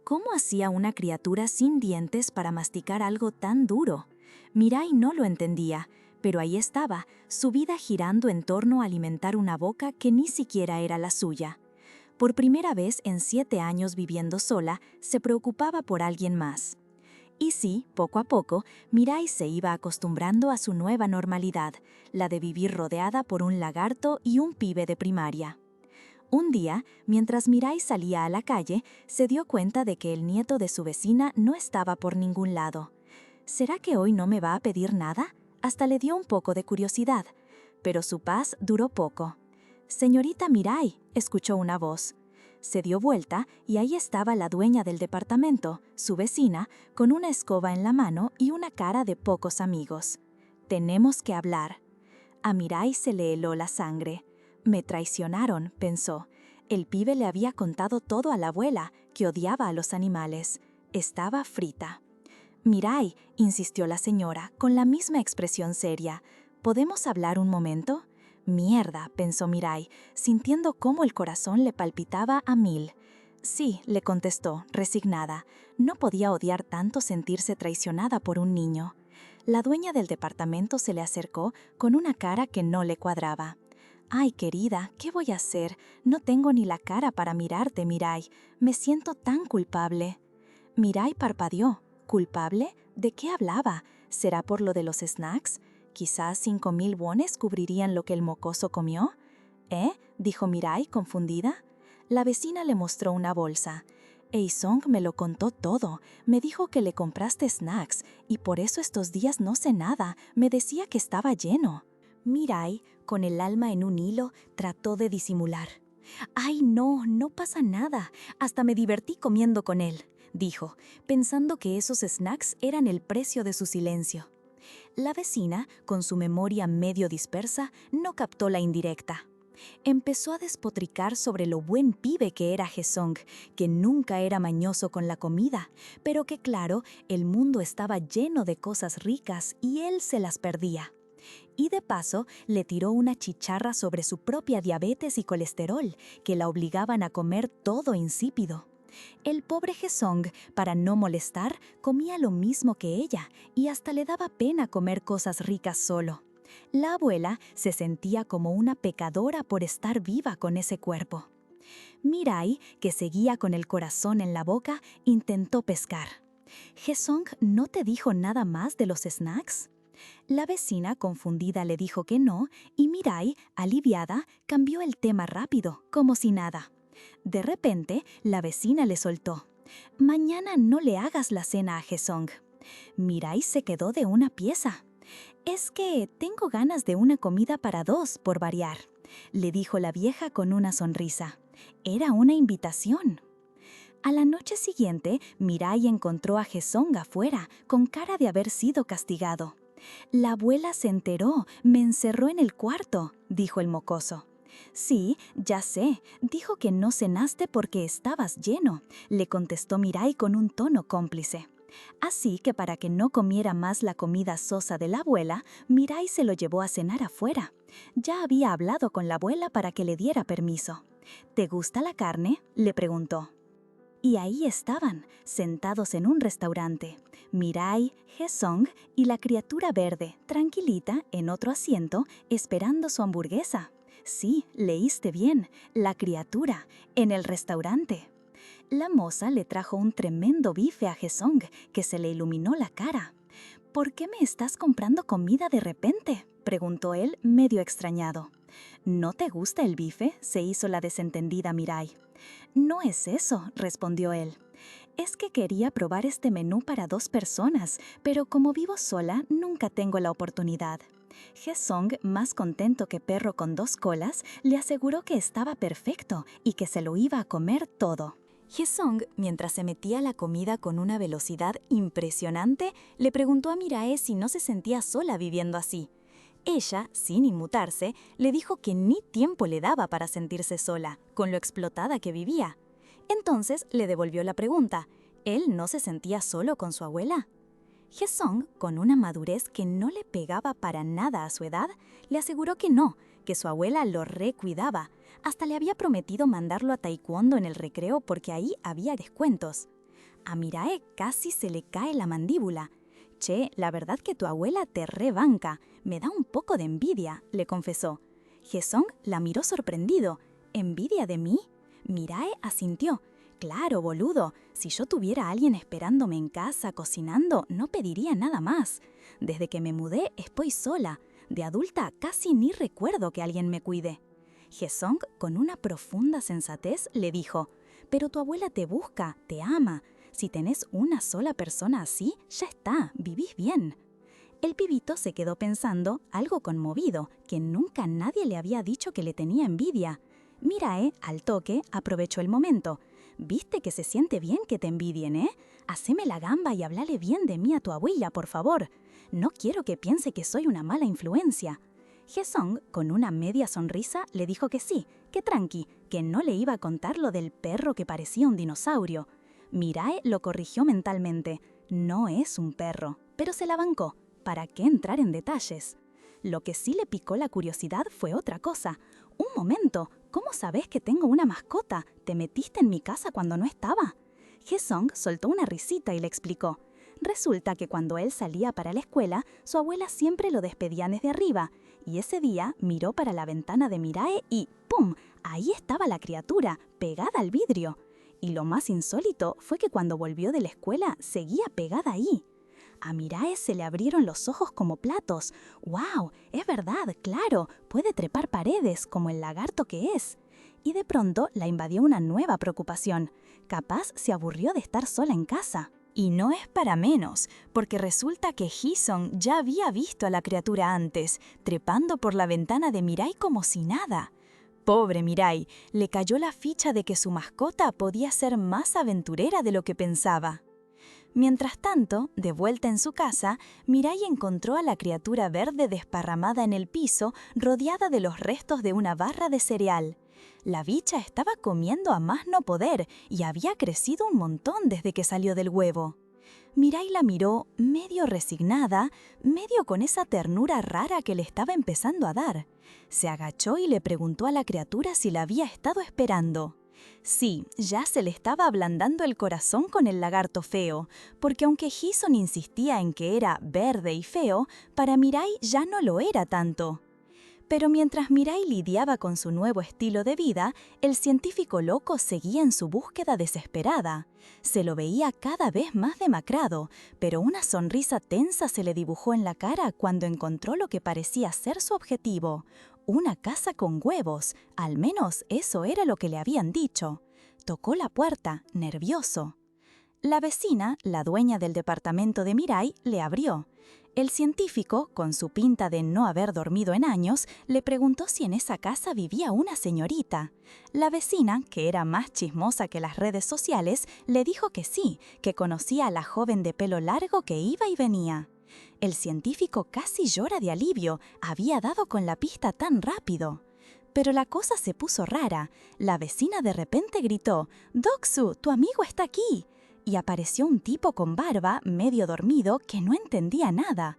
¿Cómo hacía una criatura sin dientes para masticar algo tan duro? Mirae no lo entendía, pero ahí estaba, su vida girando en torno a alimentar una boca que ni siquiera era la suya. Por primera vez en 7 años viviendo sola, se preocupaba por alguien más. Y sí, poco a poco, Mirae se iba acostumbrando a su nueva normalidad, la de vivir rodeada por un lagarto y un pibe de primaria. Un día, mientras Mirae salía a la calle, se dio cuenta de que el nieto de su vecina no estaba por ningún lado. ¿Será que hoy no me va a pedir nada? Hasta le dio un poco de curiosidad, pero su paz duró poco. «Señorita Mirae», escuchó una voz. Se dio vuelta y ahí estaba la dueña del departamento, su vecina, con una escoba en la mano y una cara de pocos amigos. «Tenemos que hablar». A Mirae se le heló la sangre. «Me traicionaron», pensó. El pibe le había contado todo a la abuela, que odiaba a los animales. Estaba frita. «Mirae», insistió la señora, con la misma expresión seria. «¿Podemos hablar un momento?» «Mierda», pensó Mirae, sintiendo cómo el corazón le palpitaba a 1000. «Sí», le contestó, resignada. No podía odiar tanto sentirse traicionada por un niño. La dueña del departamento se le acercó con una cara que no le cuadraba. «Ay, querida, ¿qué voy a hacer? No tengo ni la cara para mirarte, Mirae. Me siento tan culpable». Mirae parpadeó. ¿Culpable? ¿De qué hablaba? ¿Será por lo de los snacks? ¿Quizás 5000 wones cubrirían lo que el mocoso comió? «¿Eh?», dijo Mirae, confundida. La vecina le mostró una bolsa. Eisong me lo contó todo. Me dijo que le compraste snacks y por eso estos días no sé nada. Me decía que estaba lleno. Mirai, con el alma en un hilo, trató de disimular. «Ay, no, no pasa nada. Hasta me divertí comiendo con él», dijo, pensando que esos snacks eran el precio de su silencio. La vecina, con su memoria medio dispersa, no captó la indirecta. Empezó a despotricar sobre lo buen pibe que era Haesong, que nunca era mañoso con la comida, pero que claro, el mundo estaba lleno de cosas ricas y él se las perdía. Y de paso, le tiró una chicharra sobre su propia diabetes y colesterol, que la obligaban a comer todo insípido. El pobre Haesong, para no molestar, comía lo mismo que ella y hasta le daba pena comer cosas ricas solo. La abuela se sentía como una pecadora por estar viva con ese cuerpo. Mirai, que seguía con el corazón en la boca, intentó pescar. «¿Haesong no te dijo nada más de los snacks?» La vecina, confundida, le dijo que no, y Mirai, aliviada, cambió el tema rápido, como si nada. De repente, la vecina le soltó: «Mañana no le hagas la cena a Haesong». Mirai se quedó de una pieza. «Es que tengo ganas de una comida para dos, por variar», le dijo la vieja con una sonrisa. Era una invitación. A la noche siguiente, Mirai encontró a Haesong afuera, con cara de haber sido castigado. «La abuela se enteró, me encerró en el cuarto», dijo el mocoso. «Sí, ya sé, dijo que no cenaste porque estabas lleno», le contestó Mirai con un tono cómplice. Así que para que no comiera más la comida sosa de la abuela, Mirai se lo llevó a cenar afuera. Ya había hablado con la abuela para que le diera permiso. «¿Te gusta la carne?», le preguntó. Y ahí estaban, sentados en un restaurante. Mirai, Haesong y la criatura verde, tranquilita, en otro asiento, esperando su hamburguesa. Sí, leíste bien, la criatura, en el restaurante. La moza le trajo un tremendo bife a Haesong, que se le iluminó la cara. «¿Por qué me estás comprando comida de repente?», preguntó él, medio extrañado. «¿No te gusta el bife?», se hizo la desentendida Mirai. «No es eso», respondió él. «Es que quería probar este menú para 2 personas, pero como vivo sola, nunca tengo la oportunidad». Haesong, más contento que perro con 2 colas, le aseguró que estaba perfecto y que se lo iba a comer todo. Haesong, mientras se metía la comida con una velocidad impresionante, le preguntó a Mirae si no se sentía sola viviendo así. Ella, sin inmutarse, le dijo que ni tiempo le daba para sentirse sola, con lo explotada que vivía. Entonces le devolvió la pregunta: ¿él no se sentía solo con su abuela? Haesong, con una madurez que no le pegaba para nada a su edad, le aseguró que no, que su abuela lo recuidaba. Hasta le había prometido mandarlo a taekwondo en el recreo porque ahí había descuentos. A Mirae casi se le cae la mandíbula. «Che, la verdad que tu abuela te rebanca. Me da un poco de envidia», le confesó. Haesong la miró sorprendido. «¿Envidia de mí?». Mirae asintió. «Claro, boludo. Si yo tuviera a alguien esperándome en casa, cocinando, no pediría nada más. Desde que me mudé, estoy sola. De adulta casi ni recuerdo que alguien me cuide». Haesong, con una profunda sensatez, le dijo: «Pero tu abuela te busca, te ama. Si tenés una sola persona así, ya está, vivís bien». El pibito se quedó pensando, algo conmovido, que nunca nadie le había dicho que le tenía envidia. Mirae, al toque, aprovechó el momento. «Viste que se siente bien que te envidien, ¿eh? Haceme la gamba y hablale bien de mí a tu abuela, por favor. No quiero que piense que soy una mala influencia». Haesong, con una media sonrisa, le dijo que sí, que tranqui, que no le iba a contar lo del perro que parecía un dinosaurio. Mirae lo corrigió mentalmente. No es un perro, pero se la bancó. ¿Para qué entrar en detalles? Lo que sí le picó la curiosidad fue otra cosa. «Un momento, ¿cómo sabés que tengo una mascota? ¿Te metiste en mi casa cuando no estaba?». Haesong soltó una risita y le explicó. Resulta que cuando él salía para la escuela, su abuela siempre lo despedía desde arriba, y ese día miró para la ventana de Mirae y ¡pum!, ahí estaba la criatura, pegada al vidrio. Y lo más insólito fue que cuando volvió de la escuela seguía pegada ahí. A Mirae se le abrieron los ojos como platos. ¡Wow! Es verdad, claro, puede trepar paredes como el lagarto que es. Y de pronto la invadió una nueva preocupación. Capaz se aburrió de estar sola en casa. Y no es para menos, porque resulta que Ji-sung ya había visto a la criatura antes, trepando por la ventana de Mirai como si nada. Pobre Mirai, le cayó la ficha de que su mascota podía ser más aventurera de lo que pensaba. Mientras tanto, de vuelta en su casa, Mirai encontró a la criatura verde desparramada en el piso, rodeada de los restos de una barra de cereal. La bicha estaba comiendo a más no poder y había crecido un montón desde que salió del huevo. Mirai la miró medio resignada, medio con esa ternura rara que le estaba empezando a dar. Se agachó y le preguntó a la criatura si la había estado esperando. Sí, ya se le estaba ablandando el corazón con el lagarto feo, porque aunque Ji-sung insistía en que era verde y feo, para Mirai ya no lo era tanto. Pero mientras Mirai lidiaba con su nuevo estilo de vida, el científico loco seguía en su búsqueda desesperada. Se lo veía cada vez más demacrado, pero una sonrisa tensa se le dibujó en la cara cuando encontró lo que parecía ser su objetivo: una casa con huevos, al menos eso era lo que le habían dicho. Tocó la puerta, nervioso. La vecina, la dueña del departamento de Mirai, le abrió. El científico, con su pinta de no haber dormido en años, le preguntó si en esa casa vivía una señorita. La vecina, que era más chismosa que las redes sociales, le dijo que sí, que conocía a la joven de pelo largo que iba y venía. El científico casi llora de alivio, había dado con la pista tan rápido. Pero la cosa se puso rara. La vecina de repente gritó: «Doksu, tu amigo está aquí». Y apareció un tipo con barba, medio dormido, que no entendía nada.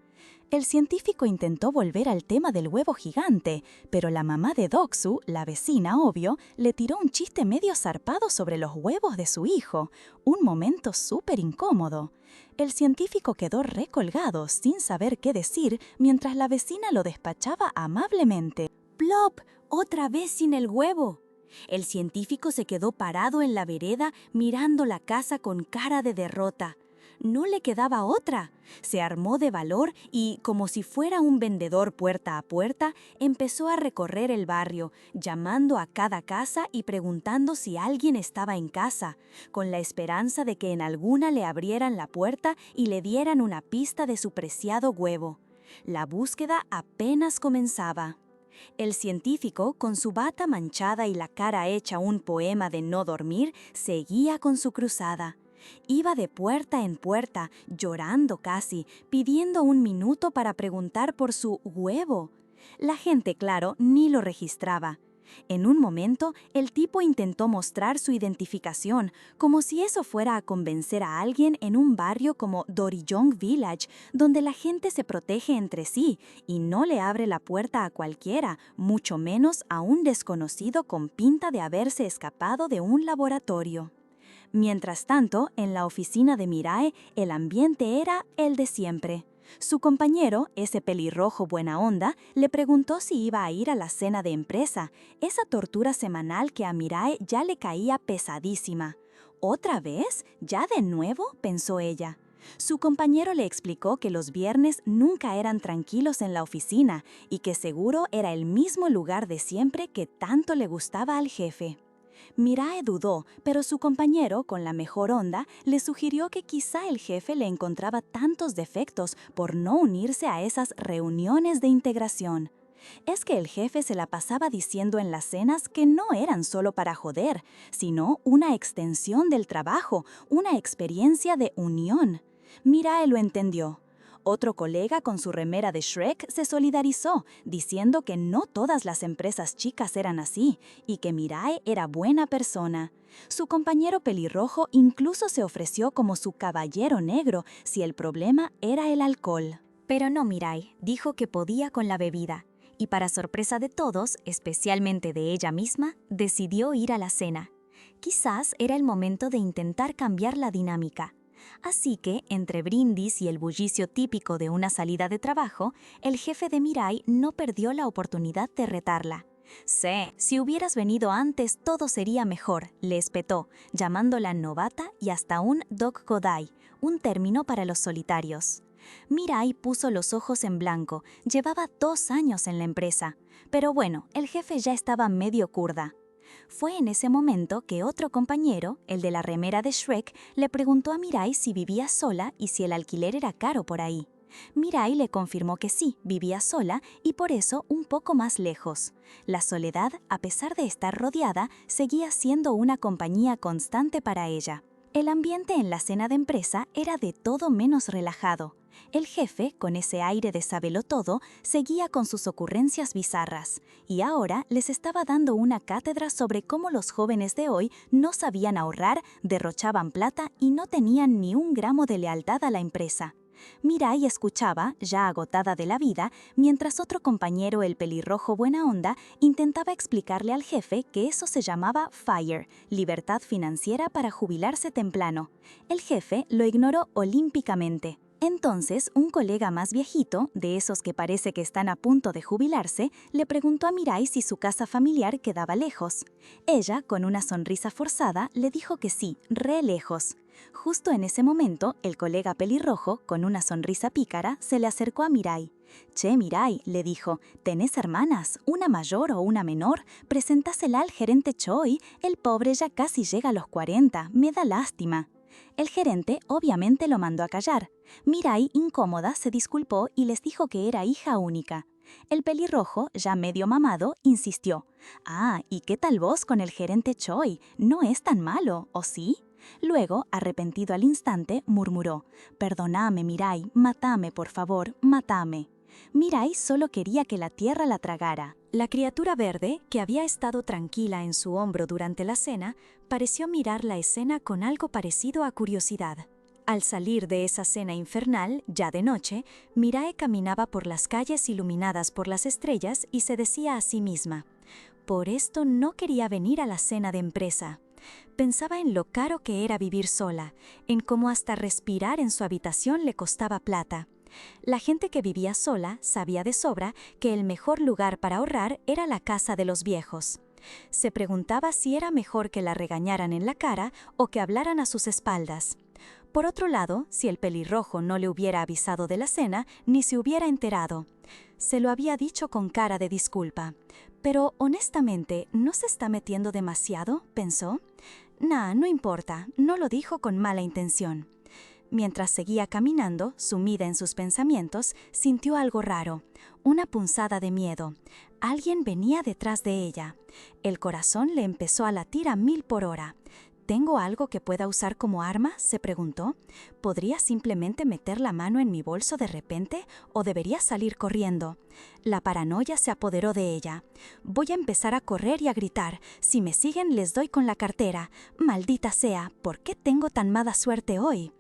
El científico intentó volver al tema del huevo gigante, pero la mamá de Doksu, la vecina obvio, le tiró un chiste medio zarpado sobre los huevos de su hijo. Un momento súper incómodo. El científico quedó recolgado, sin saber qué decir, mientras la vecina lo despachaba amablemente. ¡Plop! ¡Otra vez sin el huevo! El científico se quedó parado en la vereda mirando la casa con cara de derrota. No le quedaba otra. Se armó de valor y, como si fuera un vendedor puerta a puerta, empezó a recorrer el barrio, llamando a cada casa y preguntando si alguien estaba en casa, con la esperanza de que en alguna le abrieran la puerta y le dieran una pista de su preciado huevo. La búsqueda apenas comenzaba. El científico, con su bata manchada y la cara hecha un poema de no dormir, seguía con su cruzada. Iba de puerta en puerta, llorando casi, pidiendo un minuto para preguntar por su huevo. La gente, claro, ni lo registraba. En un momento, el tipo intentó mostrar su identificación, como si eso fuera a convencer a alguien en un barrio como Dorijong Village, donde la gente se protege entre sí y no le abre la puerta a cualquiera, mucho menos a un desconocido con pinta de haberse escapado de un laboratorio. Mientras tanto, en la oficina de Mirai, el ambiente era el de siempre. Su compañero, ese pelirrojo buena onda, le preguntó si iba a ir a la cena de empresa, esa tortura semanal que a Mirai ya le caía pesadísima. ¿Otra vez? ¿Ya de nuevo?, pensó ella. Su compañero le explicó que los viernes nunca eran tranquilos en la oficina y que seguro era el mismo lugar de siempre que tanto le gustaba al jefe. Mirai dudó, pero su compañero, con la mejor onda, le sugirió que quizá el jefe le encontraba tantos defectos por no unirse a esas reuniones de integración. Es que el jefe se la pasaba diciendo en las cenas que no eran solo para joder, sino una extensión del trabajo, una experiencia de unión. Mirai lo entendió. Otro colega con su remera de Shrek se solidarizó, diciendo que no todas las empresas chicas eran así y que Mirai era buena persona. Su compañero pelirrojo incluso se ofreció como su caballero negro si el problema era el alcohol. Pero no Mirai, dijo que podía con la bebida. Y para sorpresa de todos, especialmente de ella misma, decidió ir a la cena. Quizás era el momento de intentar cambiar la dinámica. Así que, entre brindis y el bullicio típico de una salida de trabajo, el jefe de Mirai no perdió la oportunidad de retarla. «Sí, si hubieras venido antes todo sería mejor», le espetó, llamándola novata y hasta un dokgodai, un término para los solitarios. Mirai puso los ojos en blanco, llevaba 2 años en la empresa. Pero bueno, el jefe ya estaba medio kurda. Fue en ese momento que otro compañero, el de la remera de Shrek, le preguntó a Mirai si vivía sola y si el alquiler era caro por ahí. Mirai le confirmó que sí, vivía sola y por eso un poco más lejos. La soledad, a pesar de estar rodeada, seguía siendo una compañía constante para ella. El ambiente en la cena de empresa era de todo menos relajado. El jefe, con ese aire de sabelotodo, seguía con sus ocurrencias bizarras, y ahora les estaba dando una cátedra sobre cómo los jóvenes de hoy no sabían ahorrar, derrochaban plata y no tenían ni un gramo de lealtad a la empresa. Mirai escuchaba, ya agotada de la vida, mientras otro compañero, el pelirrojo buena onda, intentaba explicarle al jefe que eso se llamaba FIRE, libertad financiera para jubilarse temprano. El jefe lo ignoró olímpicamente. Entonces, un colega más viejito, de esos que parece que están a punto de jubilarse, le preguntó a Mirai si su casa familiar quedaba lejos. Ella, con una sonrisa forzada, le dijo que sí, re lejos. Justo en ese momento, el colega pelirrojo, con una sonrisa pícara, se le acercó a Mirai. «Che, Mirai», le dijo, «¿tenés hermanas? ¿Una mayor o una menor? Presentásela al gerente Choi, el pobre ya casi llega a los 40, me da lástima». El gerente obviamente lo mandó a callar. Mirai, incómoda, se disculpó y les dijo que era hija única. El pelirrojo, ya medio mamado, insistió. «Ah, ¿y qué tal vos con el gerente Choi? No es tan malo, ¿o sí?» Luego, arrepentido al instante, murmuró. «Perdóname, Mirai, matame, por favor, matame». Mirai solo quería que la tierra la tragara. La criatura verde, que había estado tranquila en su hombro durante la cena, pareció mirar la escena con algo parecido a curiosidad. Al salir de esa cena infernal, ya de noche, Mirai caminaba por las calles iluminadas por las estrellas y se decía a sí misma, «Por esto no quería venir a la cena de empresa». Pensaba en lo caro que era vivir sola, en cómo hasta respirar en su habitación le costaba plata. La gente que vivía sola sabía de sobra que el mejor lugar para ahorrar era la casa de los viejos. Se preguntaba si era mejor que la regañaran en la cara o que hablaran a sus espaldas. Por otro lado, si el pelirrojo no le hubiera avisado de la cena, ni se hubiera enterado. Se lo había dicho con cara de disculpa. Pero, honestamente, ¿no se está metiendo demasiado?, pensó. Nah, no importa, no lo dijo con mala intención. Mientras seguía caminando, sumida en sus pensamientos, sintió algo raro, una punzada de miedo. Alguien venía detrás de ella. El corazón le empezó a latir a 1000 por hora. ¿Tengo algo que pueda usar como arma?, se preguntó. ¿Podría simplemente meter la mano en mi bolso de repente o debería salir corriendo? La paranoia se apoderó de ella. Voy a empezar a correr y a gritar. Si me siguen les doy con la cartera. Maldita sea, ¿por qué tengo tan mala suerte hoy?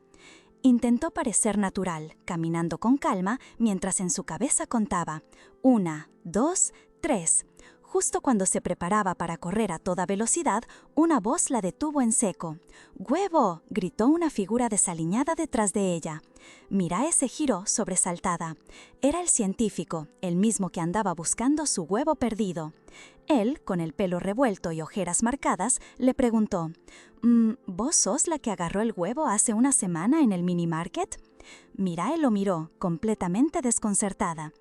Intentó parecer natural, caminando con calma, mientras en su cabeza contaba. 1, 2, 3. Justo cuando se preparaba para correr a toda velocidad, una voz la detuvo en seco. «¡Huevo!», gritó una figura desaliñada detrás de ella. Mirai se giró sobresaltada. Era el científico, el mismo que andaba buscando su huevo perdido. Él, con el pelo revuelto y ojeras marcadas, le preguntó, «¿Vos sos la que agarró el huevo hace una semana en el minimarket?». Mirai lo miró, completamente desconcertada.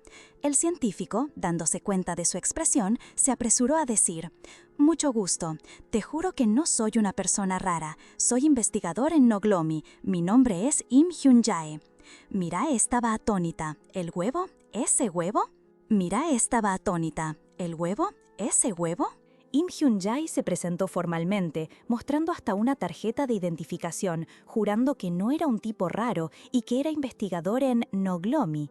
El científico, dándose cuenta de su expresión, se apresuró a decir, «Mucho gusto. Te juro que no soy una persona rara. Soy investigador en Noglomi. Mi nombre es Im Hyun-jae». Mirai estaba atónita. ¿El huevo? ¿Ese huevo? Mirai estaba atónita. ¿El huevo? ¿Ese huevo? Im Hyun-jae se presentó formalmente, mostrando hasta una tarjeta de identificación, jurando que no era un tipo raro y que era investigador en Noglomi.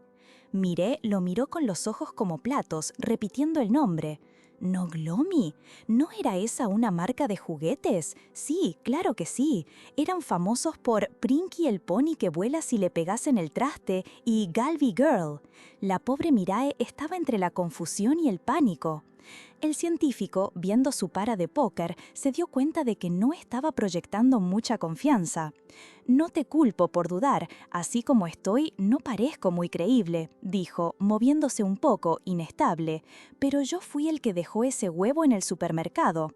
Miré lo miró con los ojos como platos, repitiendo el nombre. ¿Noglomi? ¿No era esa una marca de juguetes? Sí, claro que sí. Eran famosos por Prinky el pony que vuela si le pegas en el traste y Galvi Girl. La pobre Mirai estaba entre la confusión y el pánico. El científico, viendo su para de póker, se dio cuenta de que no estaba proyectando mucha confianza. «No te culpo por dudar, así como estoy, no parezco muy creíble», dijo, moviéndose un poco, inestable, «pero yo fui el que dejó ese huevo en el supermercado».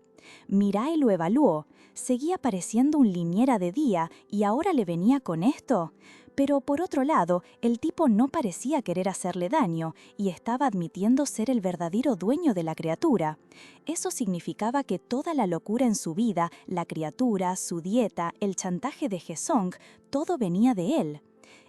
Mirai lo evaluó. Seguía pareciendo un liniera de día y ahora le venía con esto. Pero por otro lado, el tipo no parecía querer hacerle daño y estaba admitiendo ser el verdadero dueño de la criatura. Eso significaba que toda la locura en su vida, la criatura, su dieta, el chantaje de Hesong, todo venía de él.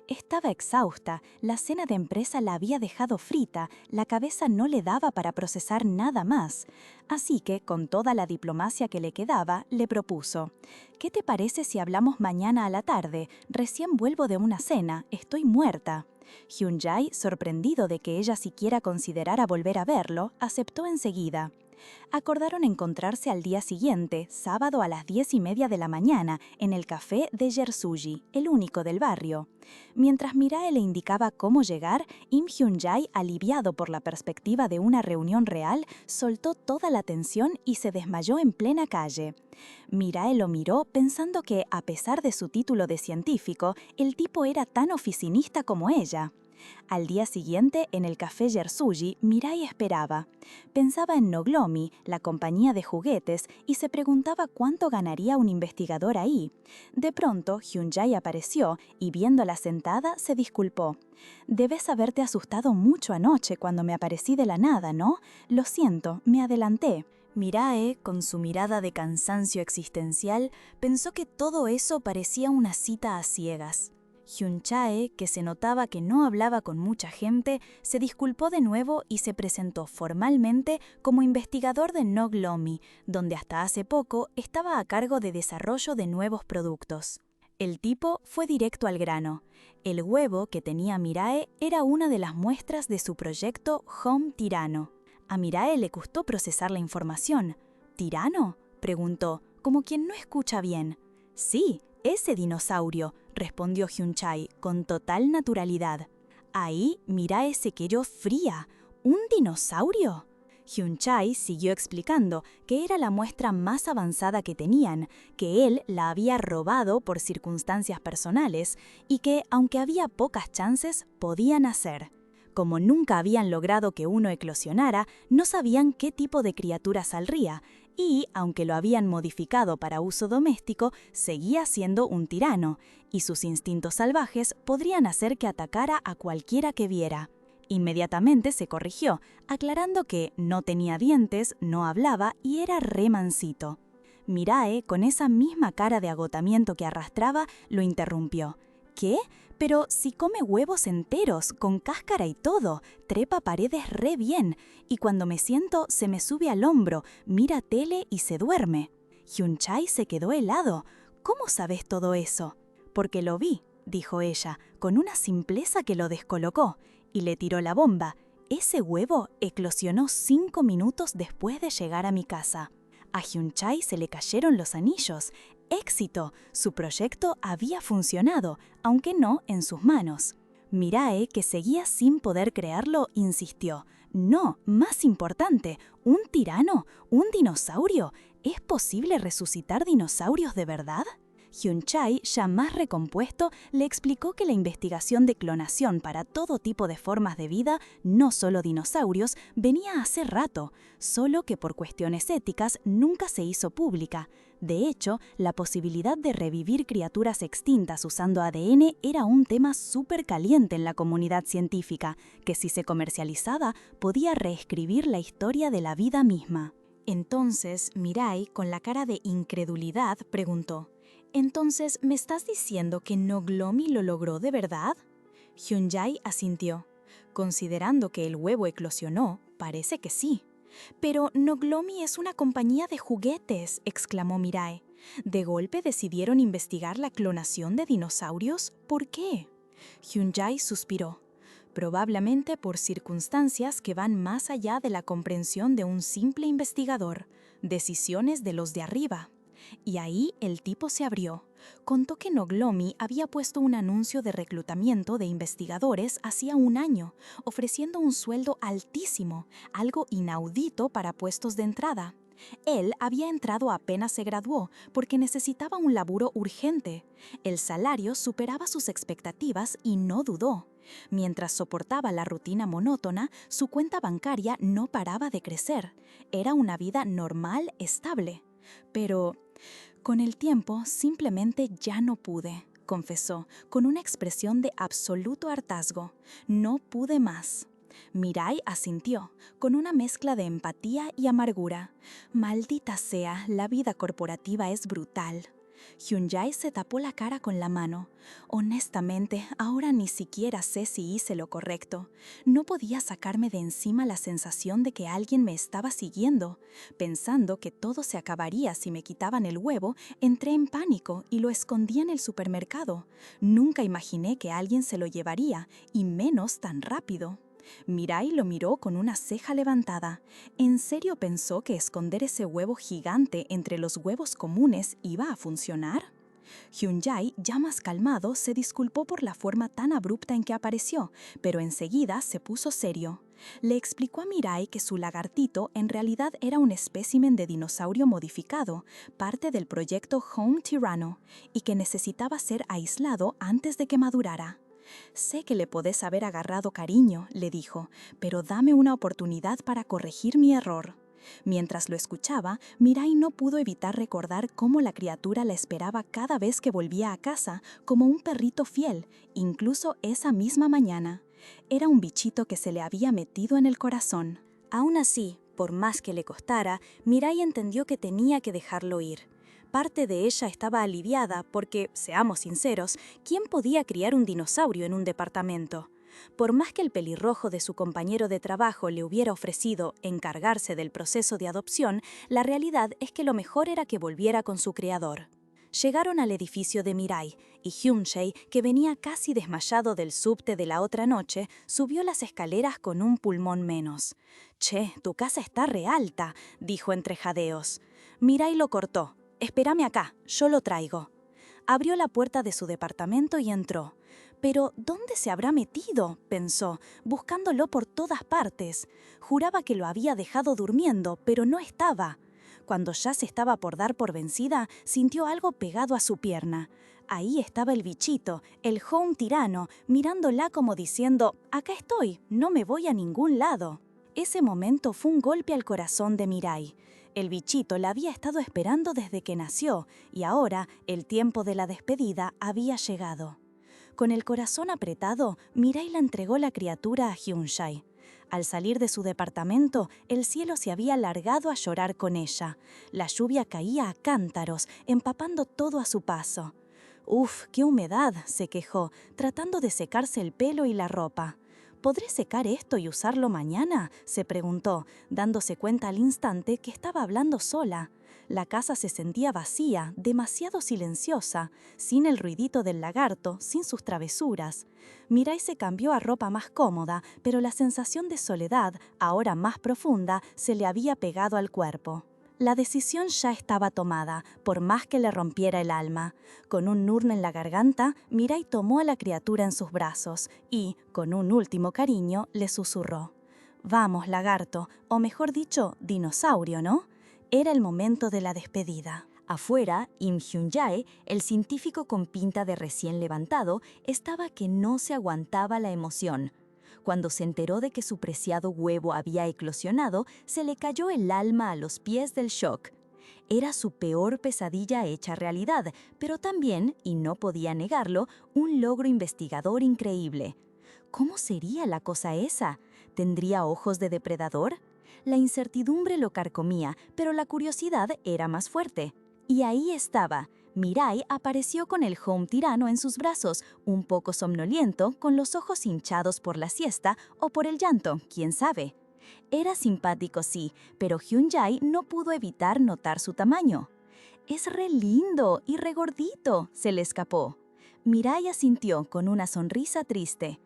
Estaba exhausta, la cena de empresa la había dejado frita, la cabeza no le daba para procesar nada más. Así que, con toda la diplomacia que le quedaba, le propuso: «¿Qué te parece si hablamos mañana a la tarde? Recién vuelvo de una cena, estoy muerta». Hyun-jae, sorprendido de que ella siquiera considerara volver a verlo, aceptó enseguida. Acordaron encontrarse al día siguiente, sábado a las 10:30 de la mañana, en el café de Jersuji, el único del barrio. Mientras Mirae le indicaba cómo llegar, Im Hyun-jae, aliviado por la perspectiva de una reunión real, soltó toda la tensión y se desmayó en plena calle. Mirae lo miró pensando que, a pesar de su título de científico, el tipo era tan oficinista como ella. Al día siguiente, en el café Jersuji, Mirae esperaba. Pensaba en Noglomi, la compañía de juguetes, y se preguntaba cuánto ganaría un investigador ahí. De pronto, Hyun-jae apareció y, viéndola sentada, se disculpó. «Debes haberte asustado mucho anoche cuando me aparecí de la nada, ¿no? Lo siento, me adelanté». Mirae, con su mirada de cansancio existencial, pensó que todo eso parecía una cita a ciegas. Hyun-jae, que se notaba que no hablaba con mucha gente, se disculpó de nuevo y se presentó formalmente como investigador de Noglomi, donde hasta hace poco estaba a cargo de desarrollo de nuevos productos. El tipo fue directo al grano. El huevo que tenía Mirae era una de las muestras de su proyecto Home Tirano. A Mirae le costó procesar la información. «¿Tirano?», preguntó, como quien no escucha bien. «Sí, ese dinosaurio», respondió Hyun-jae con total naturalidad. Ahí Mirae se quedó fría. ¿Un dinosaurio? Hyun-jae siguió explicando que era la muestra más avanzada que tenían, que él la había robado por circunstancias personales y que, aunque había pocas chances, podía nacer. Como nunca habían logrado que uno eclosionara, no sabían qué tipo de criatura saldría, y, aunque lo habían modificado para uso doméstico, seguía siendo un tirano, y sus instintos salvajes podrían hacer que atacara a cualquiera que viera. Inmediatamente se corrigió, aclarando que no tenía dientes, no hablaba y era re mansito. Mirae, con esa misma cara de agotamiento que arrastraba, lo interrumpió. «¿Qué? Pero si come huevos enteros, con cáscara y todo, trepa paredes re bien, y cuando me siento se me sube al hombro, mira tele y se duerme». Hyun-jae se quedó helado. «¿Cómo sabes todo eso?» «Porque lo vi», dijo ella, con una simpleza que lo descolocó, y le tiró la bomba. «Ese huevo eclosionó 5 minutos después de llegar a mi casa». A Hyun-jae se le cayeron los anillos. ¡Éxito! Su proyecto había funcionado, aunque no en sus manos. Mirae, que seguía sin poder creerlo, insistió. «No, más importante, ¿un tirano? ¿Un dinosaurio? ¿Es posible resucitar dinosaurios de verdad?» Hyun-jae, ya más recompuesto, le explicó que la investigación de clonación para todo tipo de formas de vida, no solo dinosaurios, venía hace rato, solo que por cuestiones éticas nunca se hizo pública. De hecho, la posibilidad de revivir criaturas extintas usando ADN era un tema súper caliente en la comunidad científica, que si se comercializaba podía reescribir la historia de la vida misma. Entonces, Mirae, con la cara de incredulidad, preguntó: «¿Entonces me estás diciendo que Noglomi lo logró de verdad?» Hyun-jae asintió. «Considerando que el huevo eclosionó, parece que sí». «Pero Noglomi es una compañía de juguetes», exclamó Mirae. «¿De golpe decidieron investigar la clonación de dinosaurios? ¿Por qué?» Hyun-jae suspiró. «Probablemente por circunstancias que van más allá de la comprensión de un simple investigador, decisiones de los de arriba». Y ahí el tipo se abrió. Contó que Noglomi había puesto un anuncio de reclutamiento de investigadores hacía un año, ofreciendo un sueldo altísimo, algo inaudito para puestos de entrada. Él había entrado apenas se graduó porque necesitaba un laburo urgente. El salario superaba sus expectativas y no dudó. Mientras soportaba la rutina monótona, su cuenta bancaria no paraba de crecer. Era una vida normal, estable. Pero con el tiempo simplemente ya no pude. confesó, con una expresión de absoluto hartazgo. No pude más. Mirai asintió, con una mezcla de empatía y amargura. Maldita sea, la vida corporativa es brutal. Hyun-jae se tapó la cara con la mano. Honestamente, ahora ni siquiera sé si hice lo correcto. No podía sacarme de encima la sensación de que alguien me estaba siguiendo. Pensando que todo se acabaría si me quitaban el huevo, entré en pánico y lo escondí en el supermercado. Nunca imaginé que alguien se lo llevaría, y menos tan rápido. Mirai lo miró con una ceja levantada. ¿En serio pensó que esconder ese huevo gigante entre los huevos comunes iba a funcionar? Hyun-jae, ya más calmado, se disculpó por la forma tan abrupta en que apareció, pero enseguida se puso serio. Le explicó a Mirai que su lagartito en realidad era un espécimen de dinosaurio modificado, parte del proyecto Home Tyranno, y que necesitaba ser aislado antes de que madurara. «Sé que le podés haber agarrado cariño», le dijo, «pero dame una oportunidad para corregir mi error». Mientras lo escuchaba, Mirai no pudo evitar recordar cómo la criatura la esperaba cada vez que volvía a casa, como un perrito fiel, incluso esa misma mañana. Era un bichito que se le había metido en el corazón. Aún así, por más que le costara, Mirai entendió que tenía que dejarlo ir. Parte de ella estaba aliviada porque, seamos sinceros, ¿quién podía criar un dinosaurio en un departamento? Por más que el pelirrojo de su compañero de trabajo le hubiera ofrecido encargarse del proceso de adopción, la realidad es que lo mejor era que volviera con su criador. Llegaron al edificio de Mirai y Hyun-jae, que venía casi desmayado del subte de la otra noche, subió las escaleras con un pulmón menos. «Che, tu casa está re alta», dijo entre jadeos. Mirai lo cortó. «Espérame acá, yo lo traigo». Abrió la puerta de su departamento y entró. «¿Pero dónde se habrá metido?», pensó, buscándolo por todas partes. Juraba que lo había dejado durmiendo, pero no estaba. Cuando ya se estaba por dar por vencida, sintió algo pegado a su pierna. Ahí estaba el bichito, el Home Tyranno, mirándola como diciendo, «Acá estoy, no me voy a ningún lado». Ese momento fue un golpe al corazón de Mirai. El bichito la había estado esperando desde que nació, y ahora el tiempo de la despedida había llegado. Con el corazón apretado, Mirai le entregó la criatura a Hyun-jae. Al salir de su departamento, el cielo se había largado a llorar con ella. La lluvia caía a cántaros, empapando todo a su paso. «Uf, qué humedad», se quejó, tratando de secarse el pelo y la ropa. «¿Podré secar esto y usarlo mañana?», se preguntó, dándose cuenta al instante que estaba hablando sola. La casa se sentía vacía, demasiado silenciosa, sin el ruidito del lagarto, sin sus travesuras. Mirai se cambió a ropa más cómoda, pero la sensación de soledad, ahora más profunda, se le había pegado al cuerpo. La decisión ya estaba tomada, por más que le rompiera el alma. Con un nurno en la garganta, Mirai tomó a la criatura en sus brazos y, con un último cariño, le susurró. «Vamos, lagarto, o mejor dicho, dinosaurio, ¿no?». Era el momento de la despedida. Afuera, Im Hyun-jae, el científico con pinta de recién levantado, estaba que no se aguantaba la emoción. Cuando se enteró de que su preciado huevo había eclosionado, se le cayó el alma a los pies del shock. Era su peor pesadilla hecha realidad, pero también, y no podía negarlo, un logro investigador increíble. ¿Cómo sería la cosa esa? ¿Tendría ojos de depredador? La incertidumbre lo carcomía, pero la curiosidad era más fuerte. Y ahí estaba. Mirai apareció con el Home Tyranno en sus brazos, un poco somnoliento, con los ojos hinchados por la siesta o por el llanto, quién sabe. Era simpático, sí, pero Hyun-jae no pudo evitar notar su tamaño. «Es re lindo y re gordito», se le escapó. Mirai asintió con una sonrisa triste.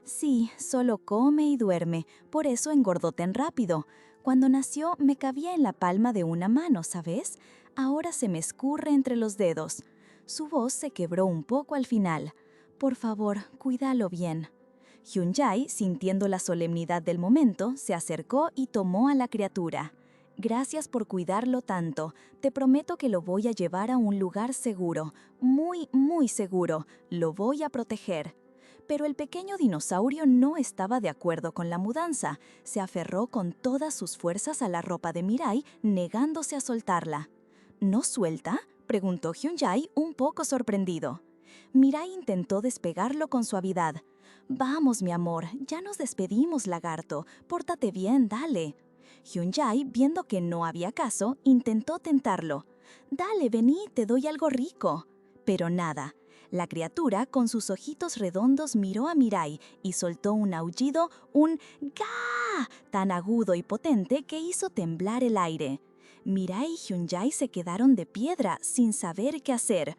«Sí, solo come y duerme, por eso engordó tan rápido. Cuando nació me cabía en la palma de una mano, ¿sabes? Ahora se me escurre entre los dedos». Su voz se quebró un poco al final. «Por favor, cuídalo bien». Hyun-jae, sintiendo la solemnidad del momento, se acercó y tomó a la criatura. «Gracias por cuidarlo tanto. Te prometo que lo voy a llevar a un lugar seguro, muy, muy seguro. Lo voy a proteger». Pero el pequeño dinosaurio no estaba de acuerdo con la mudanza. Se aferró con todas sus fuerzas a la ropa de Mirai, negándose a soltarla. «¿No suelta?», preguntó Hyun-jae un poco sorprendido. Mirai intentó despegarlo con suavidad. «Vamos, mi amor, ya nos despedimos, lagarto. Pórtate bien, dale». Hyun-jae, viendo que no había caso, intentó tentarlo. «Dale, vení, te doy algo rico». Pero nada. La criatura, con sus ojitos redondos, miró a Mirai y soltó un aullido, un «ga», tan agudo y potente que hizo temblar el aire. Mirai y Hyun-jae se quedaron de piedra, sin saber qué hacer.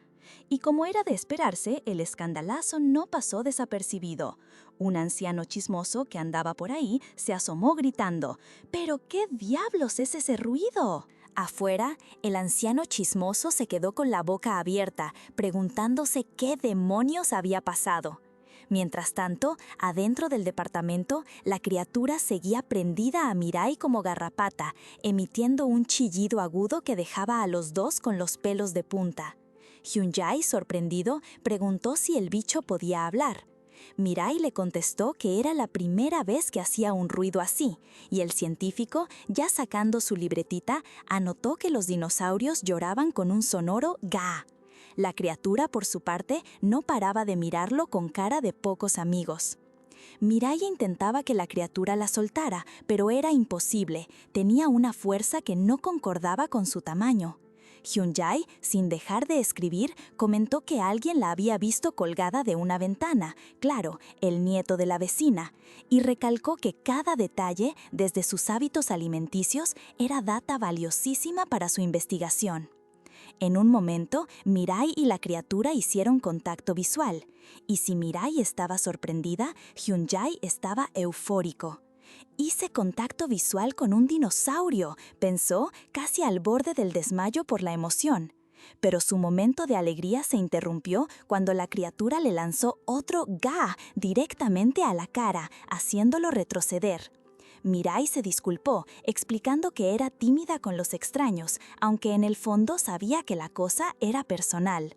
Y como era de esperarse, el escandalazo no pasó desapercibido. Un anciano chismoso que andaba por ahí se asomó gritando: «¿Pero qué diablos es ese ruido?». Afuera, el anciano chismoso se quedó con la boca abierta, preguntándose qué demonios había pasado. Mientras tanto, adentro del departamento, la criatura seguía prendida a Mirai como garrapata, emitiendo un chillido agudo que dejaba a los dos con los pelos de punta. Hyun-jae, sorprendido, preguntó si el bicho podía hablar. Mirai le contestó que era la primera vez que hacía un ruido así, y el científico, ya sacando su libretita, anotó que los dinosaurios lloraban con un sonoro ga. La criatura, por su parte, no paraba de mirarlo con cara de pocos amigos. Mirai intentaba que la criatura la soltara, pero era imposible, tenía una fuerza que no concordaba con su tamaño. Hyun-jae, sin dejar de escribir, comentó que alguien la había visto colgada de una ventana, claro, el nieto de la vecina, y recalcó que cada detalle, desde sus hábitos alimenticios, era data valiosísima para su investigación. En un momento, Mirai y la criatura hicieron contacto visual, y si Mirai estaba sorprendida, Hyun-jae estaba eufórico. «Hice contacto visual con un dinosaurio», pensó, casi al borde del desmayo por la emoción. Pero su momento de alegría se interrumpió cuando la criatura le lanzó otro ga directamente a la cara, haciéndolo retroceder. Mirai se disculpó, explicando que era tímida con los extraños, aunque en el fondo sabía que la cosa era personal.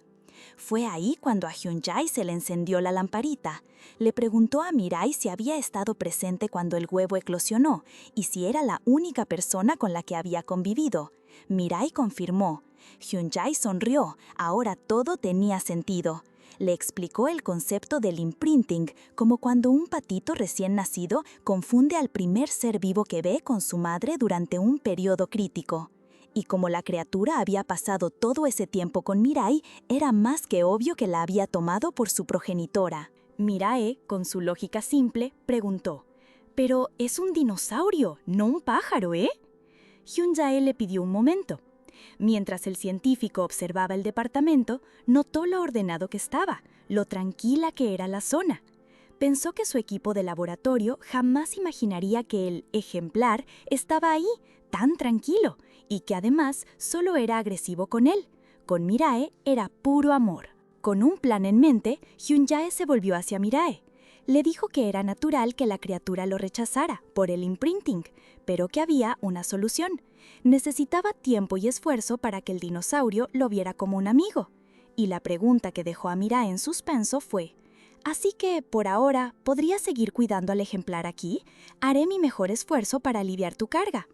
Fue ahí cuando a Hyun-jae se le encendió la lamparita. Le preguntó a Mirai si había estado presente cuando el huevo eclosionó y si era la única persona con la que había convivido. Mirai confirmó. Hyun-jae sonrió, ahora todo tenía sentido. Le explicó el concepto del imprinting, como cuando un patito recién nacido confunde al primer ser vivo que ve con su madre durante un periodo crítico. Y como la criatura había pasado todo ese tiempo con Mirai, era más que obvio que la había tomado por su progenitora. Mirai, con su lógica simple, preguntó: «Pero es un dinosaurio, no un pájaro, ¿eh?». Hyun-jae le pidió un momento. Mientras el científico observaba el departamento, notó lo ordenado que estaba, lo tranquila que era la zona. Pensó que su equipo de laboratorio jamás imaginaría que el ejemplar estaba ahí, tan tranquilo, y que además solo era agresivo con él. Con Mirai era puro amor. Con un plan en mente, Hyun-jae se volvió hacia Mirai. Le dijo que era natural que la criatura lo rechazara por el imprinting, pero que había una solución. Necesitaba tiempo y esfuerzo para que el dinosaurio lo viera como un amigo. Y la pregunta que dejó a Mirai en suspenso fue: «Así que, por ahora, ¿podrías seguir cuidando al ejemplar aquí? Haré mi mejor esfuerzo para aliviar tu carga».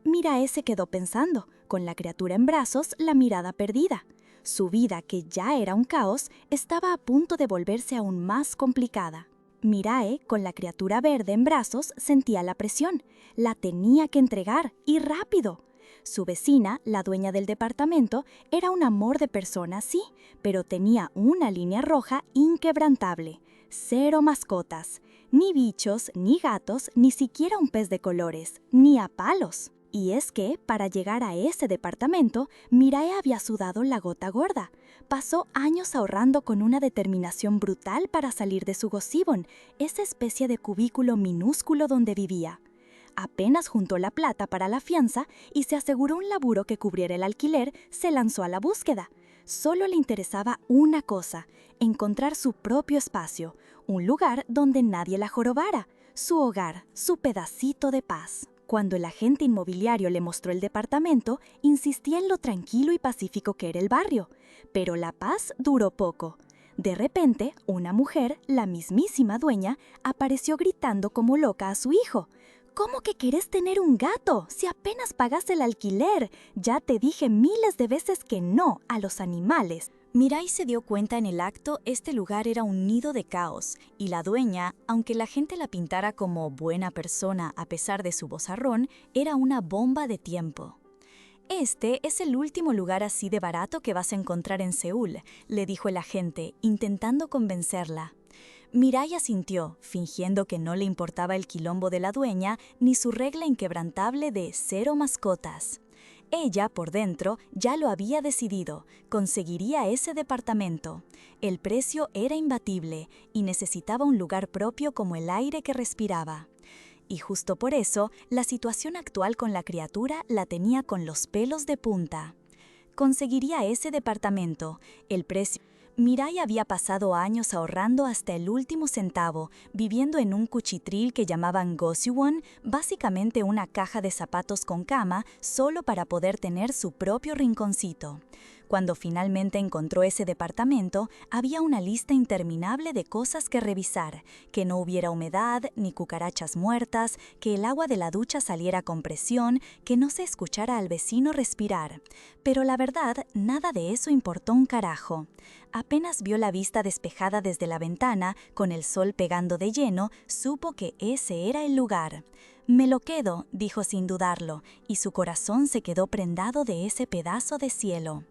Mirai se quedó pensando, con la criatura en brazos, la mirada perdida. Su vida, que ya era un caos, estaba a punto de volverse aún más complicada. Mirai, con la criatura verde en brazos, sentía la presión. La tenía que entregar, y rápido. Su vecina, la dueña del departamento, era un amor de persona, sí, pero tenía una línea roja inquebrantable. 0 mascotas. Ni bichos, ni gatos, ni siquiera un pez de colores, ni a palos. Y es que, para llegar a ese departamento, Mirai había sudado la gota gorda. Pasó años ahorrando con una determinación brutal para salir de su gozibón, esa especie de cubículo minúsculo donde vivía. Apenas juntó la plata para la fianza y se aseguró un laburo que cubriera el alquiler, se lanzó a la búsqueda. Solo le interesaba una cosa: encontrar su propio espacio, un lugar donde nadie la jorobara, su hogar, su pedacito de paz. Cuando el agente inmobiliario le mostró el departamento, insistía en lo tranquilo y pacífico que era el barrio, pero la paz duró poco. De repente, una mujer, la mismísima dueña, apareció gritando como loca a su hijo. «¿Cómo que querés tener un gato? Si apenas pagas el alquiler. Ya te dije miles de veces que no a los animales». Mirai se dio cuenta en el acto este lugar era un nido de caos, y la dueña, aunque la gente la pintara como buena persona a pesar de su vozarrón, era una bomba de tiempo. «Este es el último lugar así de barato que vas a encontrar en Seúl», le dijo el agente, intentando convencerla. Mirai asintió, fingiendo que no le importaba el quilombo de la dueña ni su regla inquebrantable de 0 mascotas. Ella, por dentro, ya lo había decidido, conseguiría ese departamento. El precio era imbatible y necesitaba un lugar propio como el aire que respiraba. Y justo por eso, la situación actual con la criatura la tenía con los pelos de punta. Conseguiría ese departamento, el precio. Mirai había pasado años ahorrando hasta el último centavo, viviendo en un cuchitril que llamaban Goseowon, básicamente una caja de zapatos con cama, solo para poder tener su propio rinconcito. Cuando finalmente encontró ese departamento, había una lista interminable de cosas que revisar, que no hubiera humedad ni cucarachas muertas, que el agua de la ducha saliera con presión, que no se escuchara al vecino respirar. Pero la verdad, nada de eso importó un carajo. Apenas vio la vista despejada desde la ventana, con el sol pegando de lleno, supo que ese era el lugar. «Me lo quedo», dijo sin dudarlo, y su corazón se quedó prendado de ese pedazo de cielo.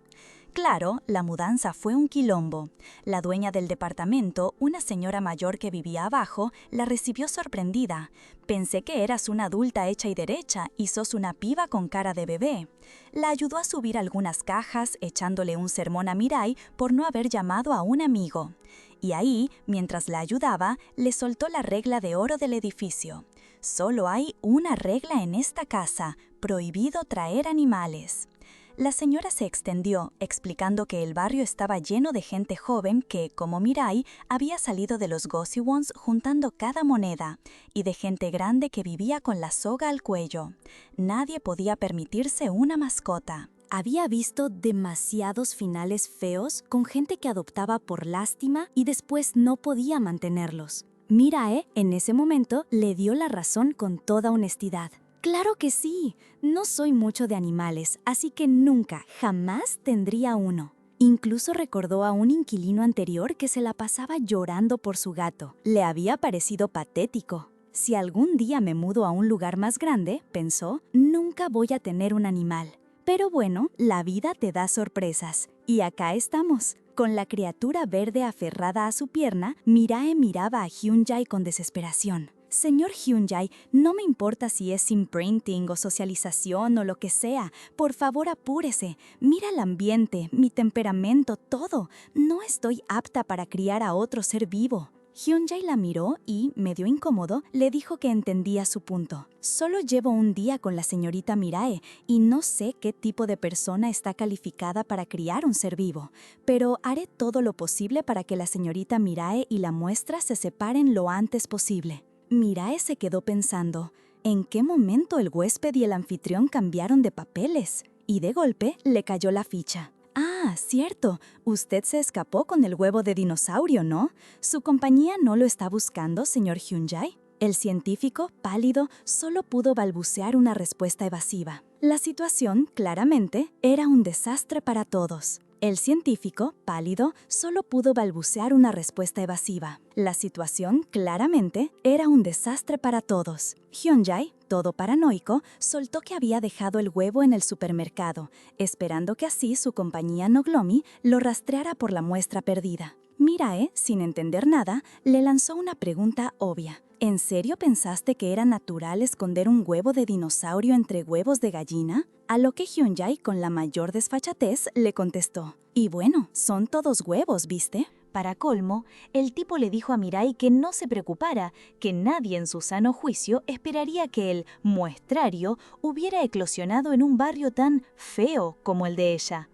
Claro, la mudanza fue un quilombo. La dueña del departamento, una señora mayor que vivía abajo, la recibió sorprendida. «Pensé que eras una adulta hecha y derecha y sos una piba con cara de bebé». La ayudó a subir algunas cajas, echándole un sermón a Mirai por no haber llamado a un amigo. Y ahí, mientras la ayudaba, le soltó la regla de oro del edificio. «Solo hay una regla en esta casa: prohibido traer animales». La señora se extendió, explicando que el barrio estaba lleno de gente joven que, como Mirai, había salido de los Goseowons juntando cada moneda, y de gente grande que vivía con la soga al cuello. Nadie podía permitirse una mascota. Había visto demasiados finales feos con gente que adoptaba por lástima y después no podía mantenerlos. Mirae, en ese momento, le dio la razón con toda honestidad. Claro que sí, no soy mucho de animales, así que nunca, jamás tendría uno. Incluso recordó a un inquilino anterior que se la pasaba llorando por su gato. Le había parecido patético. Si algún día me mudo a un lugar más grande, pensó, nunca voy a tener un animal. Pero bueno, la vida te da sorpresas. Y acá estamos. Con la criatura verde aferrada a su pierna, Mirae miraba a Hyunjae con desesperación. «Señor Hyunjae, no me importa si es imprinting o socialización o lo que sea. Por favor, apúrese. Mira el ambiente, mi temperamento, todo. No estoy apta para criar a otro ser vivo». Hyunjae la miró y, medio incómodo, le dijo que entendía su punto. «Solo llevo un día con la señorita Mirae y no sé qué tipo de persona está calificada para criar un ser vivo, pero haré todo lo posible para que la señorita Mirae y la muestra se separen lo antes posible». Mirae se quedó pensando, ¿en qué momento el huésped y el anfitrión cambiaron de papeles? Y de golpe le cayó la ficha. «Ah, cierto, usted se escapó con el huevo de dinosaurio, ¿no? ¿Su compañía no lo está buscando, señor Hyunjae?» El científico, pálido, solo pudo balbucear una respuesta evasiva. La situación, claramente, era un desastre para todos. El científico, pálido, solo pudo balbucear una respuesta evasiva. La situación, claramente, era un desastre para todos. Hyunjae, todo paranoico, soltó que había dejado el huevo en el supermercado, esperando que así su compañía Noglomi lo rastreara por la muestra perdida. Mirae, sin entender nada, le lanzó una pregunta obvia. ¿En serio pensaste que era natural esconder un huevo de dinosaurio entre huevos de gallina? A lo que Hyunjae, con la mayor desfachatez, le contestó. «Y bueno, son todos huevos, ¿viste?» Para colmo, el tipo le dijo a Mirai que no se preocupara, que nadie en su sano juicio esperaría que el muestrario hubiera eclosionado en un barrio tan feo como el de ella.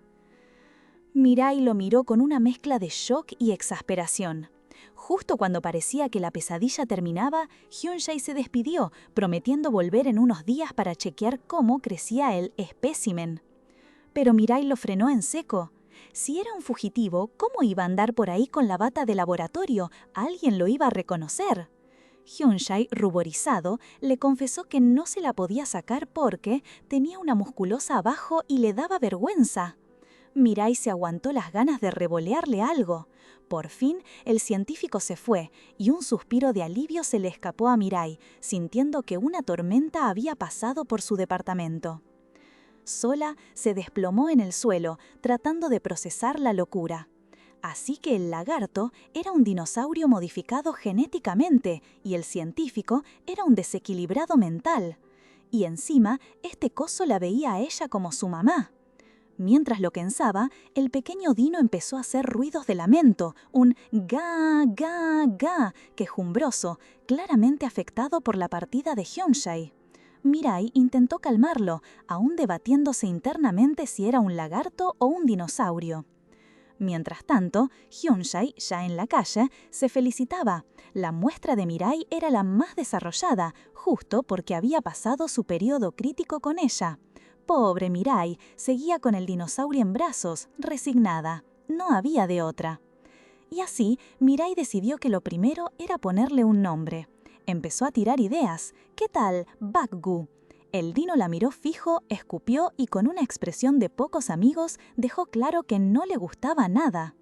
Mirai lo miró con una mezcla de shock y exasperación. Justo cuando parecía que la pesadilla terminaba, Hyunjae se despidió, prometiendo volver en unos días para chequear cómo crecía el espécimen. Pero Mirai lo frenó en seco. Si era un fugitivo, ¿cómo iba a andar por ahí con la bata de laboratorio? Alguien lo iba a reconocer. Hyunjae, ruborizado, le confesó que no se la podía sacar porque tenía una musculosa abajo y le daba vergüenza. Mirai se aguantó las ganas de revolearle algo. Por fin, el científico se fue y un suspiro de alivio se le escapó a Mirai, sintiendo que una tormenta había pasado por su departamento. Sola se desplomó en el suelo, tratando de procesar la locura. Así que el lagarto era un dinosaurio modificado genéticamente y el científico era un desequilibrado mental. Y encima, este coso la veía a ella como su mamá. Mientras lo pensaba, el pequeño dino empezó a hacer ruidos de lamento, un ga, ga, ga, quejumbroso, claramente afectado por la partida de Hyunjae. Mirai intentó calmarlo, aún debatiéndose internamente si era un lagarto o un dinosaurio. Mientras tanto, Hyunjae, ya en la calle, se felicitaba. La muestra de Mirai era la más desarrollada, justo porque había pasado su periodo crítico con ella. Pobre Mirai, seguía con el dinosaurio en brazos, resignada. No había de otra. Y así, Mirai decidió que lo primero era ponerle un nombre. Empezó a tirar ideas. ¿Qué tal Bakgu? El dino la miró fijo, escupió y con una expresión de pocos amigos dejó claro que no le gustaba nada.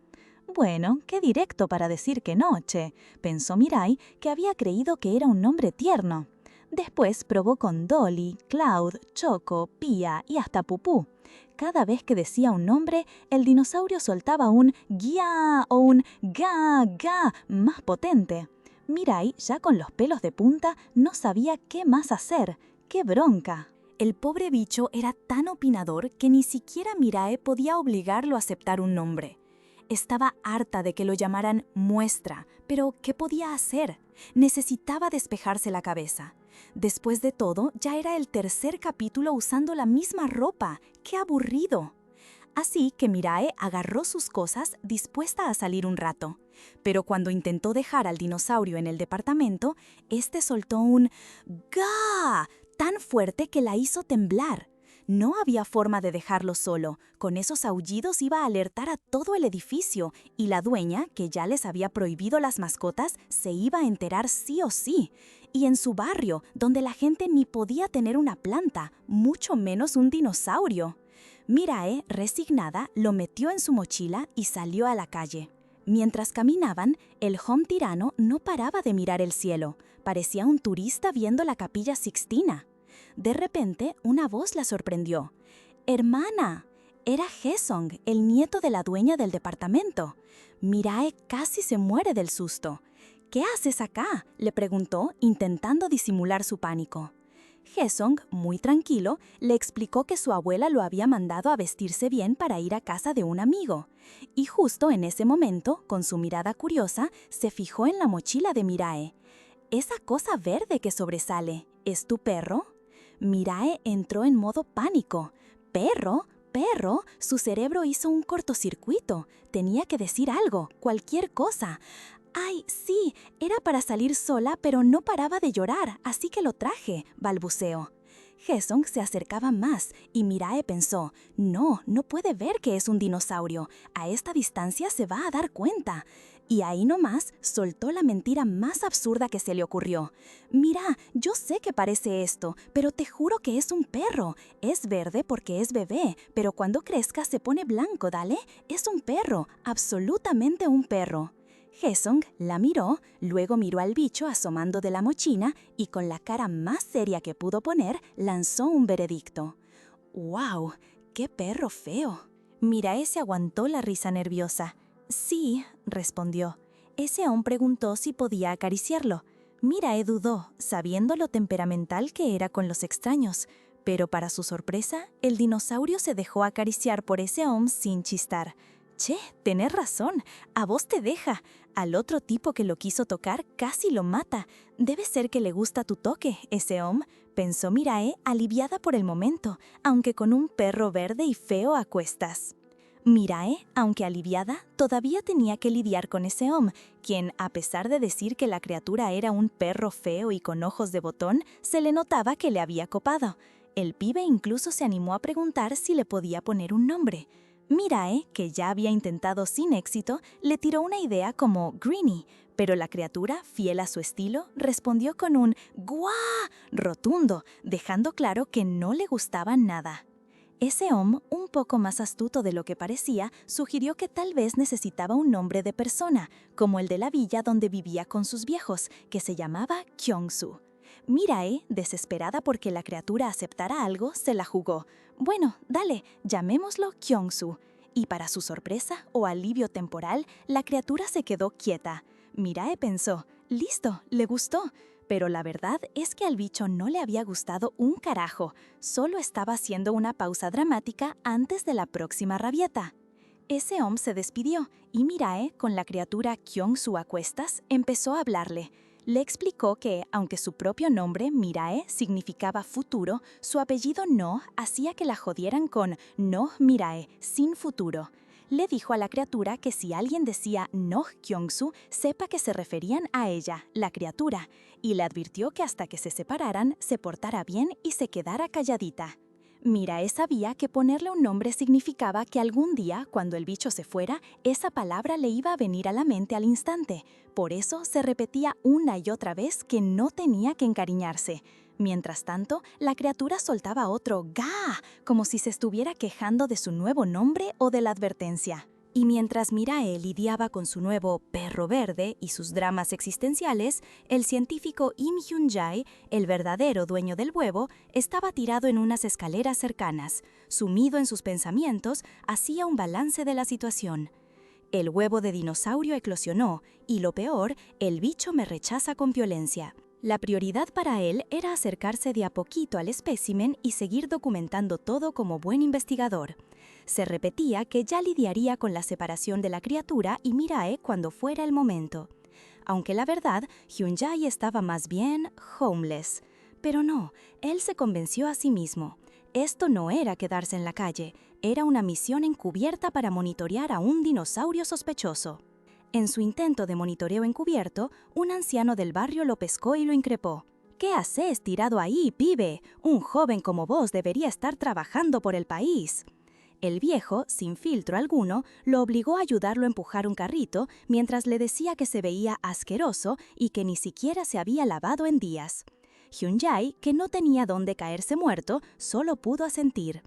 Bueno, qué directo para decir que no, che, pensó Mirai, que había creído que era un nombre tierno. Después probó con Dolly, Cloud, Choco, Pia y hasta Pupú. Cada vez que decía un nombre, el dinosaurio soltaba un guía o un ga, ga más potente. Mirai, ya con los pelos de punta, no sabía qué más hacer. ¡Qué bronca! El pobre bicho era tan opinador que ni siquiera Mirai podía obligarlo a aceptar un nombre. Estaba harta de que lo llamaran muestra, pero ¿qué podía hacer? Necesitaba despejarse la cabeza. Después de todo, ya era el tercer capítulo usando la misma ropa. ¡Qué aburrido! Así que Mirai agarró sus cosas dispuesta a salir un rato. Pero cuando intentó dejar al dinosaurio en el departamento, este soltó un ¡ga! Tan fuerte que la hizo temblar. No había forma de dejarlo solo. Con esos aullidos iba a alertar a todo el edificio y la dueña, que ya les había prohibido las mascotas, se iba a enterar sí o sí. Y en su barrio, donde la gente ni podía tener una planta, mucho menos un dinosaurio. Mirai, resignada, lo metió en su mochila y salió a la calle. Mientras caminaban, el Hom tirano no paraba de mirar el cielo. Parecía un turista viendo la Capilla Sixtina. De repente, una voz la sorprendió. ¡Hermana! Era Haesung, el nieto de la dueña del departamento. Mirai casi se muere del susto. ¿Qué haces acá?, le preguntó, intentando disimular su pánico. Haesung, muy tranquilo, le explicó que su abuela lo había mandado a vestirse bien para ir a casa de un amigo. Y justo en ese momento, con su mirada curiosa, se fijó en la mochila de Mirai. «Esa cosa verde que sobresale, ¿es tu perro?» Mirai entró en modo pánico. ¿Perro? ¿Perro? Su cerebro hizo un cortocircuito. Tenía que decir algo, cualquier cosa. «Ay, sí, era para salir sola, pero no paraba de llorar, así que lo traje», balbuceó. Haesung se acercaba más y Mirai pensó, no puede ver que es un dinosaurio. A esta distancia se va a dar cuenta. Y ahí nomás soltó la mentira más absurda que se le ocurrió. «Mira, yo sé que parece esto, pero te juro que es un perro. Es verde porque es bebé, pero cuando crezca se pone blanco, ¿dale? Es un perro, absolutamente un perro». Haesung la miró, luego miró al bicho asomando de la mochila y con la cara más seria que pudo poner, lanzó un veredicto. «¡Wow! ¡Qué perro feo!». Mirai se aguantó la risa nerviosa. «Sí», respondió. Ese hombre preguntó si podía acariciarlo. Mirai dudó, sabiendo lo temperamental que era con los extraños. Pero para su sorpresa, el dinosaurio se dejó acariciar por ese hombre sin chistar. «Che, tenés razón, a vos te deja. Al otro tipo que lo quiso tocar casi lo mata. Debe ser que le gusta tu toque, ese hombre», pensó Mirai, aliviada por el momento, aunque con un perro verde y feo a cuestas. Mirai, aunque aliviada, todavía tenía que lidiar con ese hombre, quien, a pesar de decir que la criatura era un perro feo y con ojos de botón, se le notaba que le había copado. El pibe incluso se animó a preguntar si le podía poner un nombre. Mirai, que ya había intentado sin éxito, le tiró una idea como Greenie, pero la criatura, fiel a su estilo, respondió con un «¡Guá!» rotundo, dejando claro que no le gustaba nada. Ese hombre, un poco más astuto de lo que parecía, sugirió que tal vez necesitaba un nombre de persona, como el de la villa donde vivía con sus viejos, que se llamaba Kyongsu. Mirae, desesperada porque la criatura aceptara algo, se la jugó. Bueno, dale, llamémoslo Kyongsu. Y para su sorpresa o alivio temporal, la criatura se quedó quieta. Mirae pensó, listo, le gustó. Pero la verdad es que al bicho no le había gustado un carajo, solo estaba haciendo una pausa dramática antes de la próxima rabieta. Ese hombre se despidió y Mirae, con la criatura Kyongsu a cuestas, empezó a hablarle. Le explicó que, aunque su propio nombre, Mirae, significaba futuro, su apellido No hacía que la jodieran con No Mirae, sin futuro. Le dijo a la criatura que si alguien decía No Kyongsu, sepa que se referían a ella, la criatura, y le advirtió que hasta que se separaran, se portara bien y se quedara calladita. Mirae sabía que ponerle un nombre significaba que algún día, cuando el bicho se fuera, esa palabra le iba a venir a la mente al instante. Por eso se repetía una y otra vez que no tenía que encariñarse. Mientras tanto, la criatura soltaba otro «ga», como si se estuviera quejando de su nuevo nombre o de la advertencia. Y mientras Mirae lidiaba con su nuevo perro verde y sus dramas existenciales, el científico Im Hyun-jae, el verdadero dueño del huevo, estaba tirado en unas escaleras cercanas. Sumido en sus pensamientos, hacía un balance de la situación. El huevo de dinosaurio eclosionó y, lo peor, el bicho me rechaza con violencia. La prioridad para él era acercarse de a poquito al espécimen y seguir documentando todo como buen investigador. Se repetía que ya lidiaría con la separación de la criatura y Mirae cuando fuera el momento. Aunque la verdad, Hyun-jae estaba más bien homeless. Pero no, él se convenció a sí mismo. Esto no era quedarse en la calle, era una misión encubierta para monitorear a un dinosaurio sospechoso. En su intento de monitoreo encubierto, un anciano del barrio lo pescó y lo increpó. «¿Qué haces tirado ahí, pibe? Un joven como vos debería estar trabajando por el país». El viejo, sin filtro alguno, lo obligó a ayudarlo a empujar un carrito mientras le decía que se veía asqueroso y que ni siquiera se había lavado en días. Hyun-jae, que no tenía dónde caerse muerto, solo pudo asentir.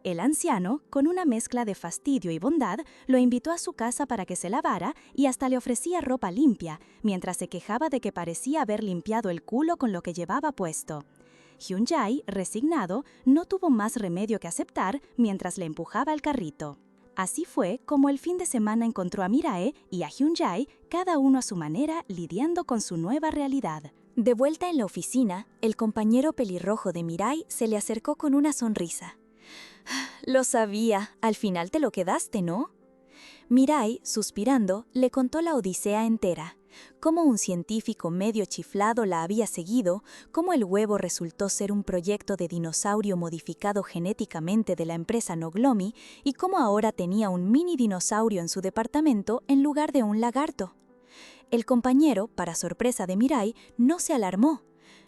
El anciano, con una mezcla de fastidio y bondad, lo invitó a su casa para que se lavara y hasta le ofrecía ropa limpia, mientras se quejaba de que parecía haber limpiado el culo con lo que llevaba puesto. Hyun-jae, resignado, no tuvo más remedio que aceptar mientras le empujaba el carrito. Así fue como el fin de semana encontró a Mirae y a Hyun-jae, cada uno a su manera, lidiando con su nueva realidad. De vuelta en la oficina, el compañero pelirrojo de Mirae se le acercó con una sonrisa. «Lo sabía, al final te lo quedaste, ¿no?» Mirae, suspirando, le contó la odisea entera. Cómo un científico medio chiflado la había seguido, cómo el huevo resultó ser un proyecto de dinosaurio modificado genéticamente de la empresa Noglomi y cómo ahora tenía un mini dinosaurio en su departamento en lugar de un lagarto. El compañero, para sorpresa de Mirae, no se alarmó.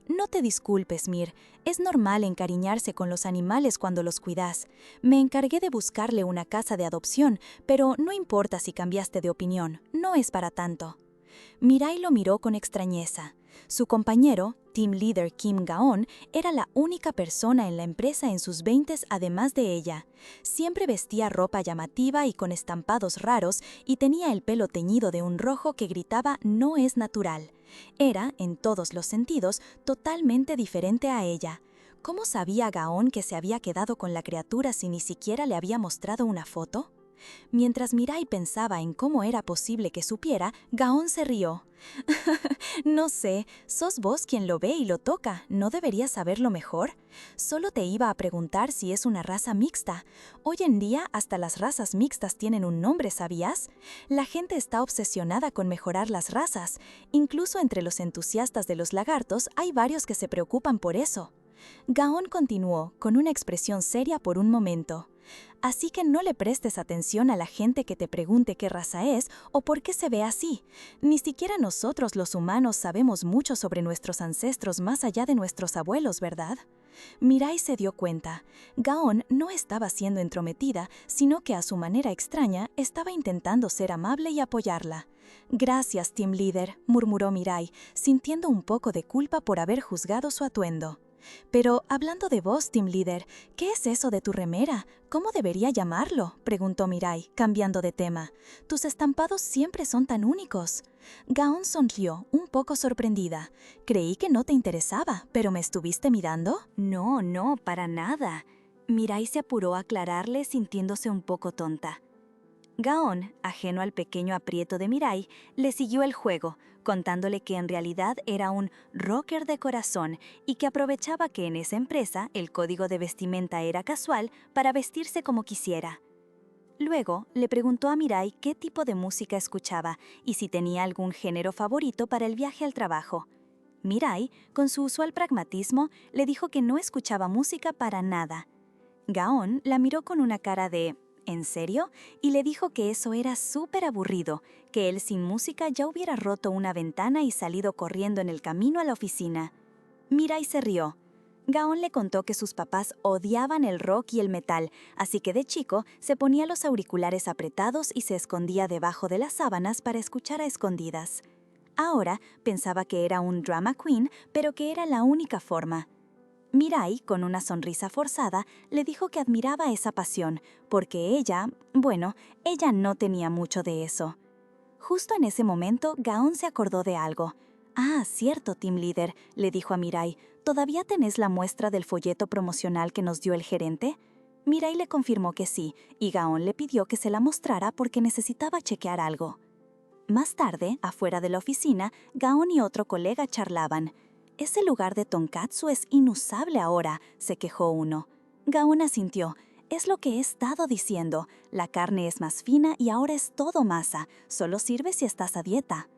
«No te disculpes, Mir. Es normal encariñarse con los animales cuando los cuidas. Me encargué de buscarle una casa de adopción, pero no importa si cambiaste de opinión. No es para tanto». Mirae lo miró con extrañeza. Su compañero, Team Leader Kim Gaon, era la única persona en la empresa en sus 20s además de ella. Siempre vestía ropa llamativa y con estampados raros y tenía el pelo teñido de un rojo que gritaba «no es natural». Era, en todos los sentidos, totalmente diferente a ella. ¿Cómo sabía Gaon que se había quedado con la criatura si ni siquiera le había mostrado una foto? Mientras Mirae pensaba en cómo era posible que supiera, Gaon se rió. «No sé, sos vos quien lo ve y lo toca, ¿no deberías saberlo mejor? Solo te iba a preguntar si es una raza mixta. Hoy en día hasta las razas mixtas tienen un nombre, ¿sabías? La gente está obsesionada con mejorar las razas. Incluso entre los entusiastas de los lagartos hay varios que se preocupan por eso». Gaon continuó, con una expresión seria por un momento. «Así que no le prestes atención a la gente que te pregunte qué raza es o por qué se ve así. Ni siquiera nosotros los humanos sabemos mucho sobre nuestros ancestros más allá de nuestros abuelos, ¿verdad?» Mirae se dio cuenta. Gaon no estaba siendo entrometida, sino que a su manera extraña estaba intentando ser amable y apoyarla. «Gracias, Team Leader», murmuró Mirae, sintiendo un poco de culpa por haber juzgado su atuendo. Pero hablando de vos, Team Leader, ¿qué es eso de tu remera? ¿Cómo debería llamarlo?, preguntó Mirai, cambiando de tema. Tus estampados siempre son tan únicos. Gaon sonrió, un poco sorprendida. Creí que no te interesaba, pero ¿me estuviste mirando? No, para nada. Mirai se apuró a aclararle sintiéndose un poco tonta. Gaon, ajeno al pequeño aprieto de Mirai, le siguió el juego, contándole que en realidad era un rocker de corazón y que aprovechaba que en esa empresa el código de vestimenta era casual para vestirse como quisiera. Luego le preguntó a Mirai qué tipo de música escuchaba y si tenía algún género favorito para el viaje al trabajo. Mirai, con su usual pragmatismo, le dijo que no escuchaba música para nada. Gaon la miró con una cara de ¿en serio? Y le dijo que eso era súper aburrido, que él sin música ya hubiera roto una ventana y salido corriendo en el camino a la oficina. Mirai se rió. Gaon le contó que sus papás odiaban el rock y el metal, así que de chico se ponía los auriculares apretados y se escondía debajo de las sábanas para escuchar a escondidas. Ahora pensaba que era un drama queen, pero que era la única forma. Mirai, con una sonrisa forzada, le dijo que admiraba esa pasión, porque ella no tenía mucho de eso. Justo en ese momento, Gaon se acordó de algo. «Ah, cierto, Team Leader», le dijo a Mirai, «¿todavía tenés la muestra del folleto promocional que nos dio el gerente?» Mirai le confirmó que sí, y Gaon le pidió que se la mostrara porque necesitaba chequear algo. Más tarde, afuera de la oficina, Gaon y otro colega charlaban. «Ese lugar de tonkatsu es inusable ahora», se quejó uno. Gaon asintió. «Es lo que he estado diciendo. La carne es más fina y ahora es todo masa. Solo sirve si estás a dieta».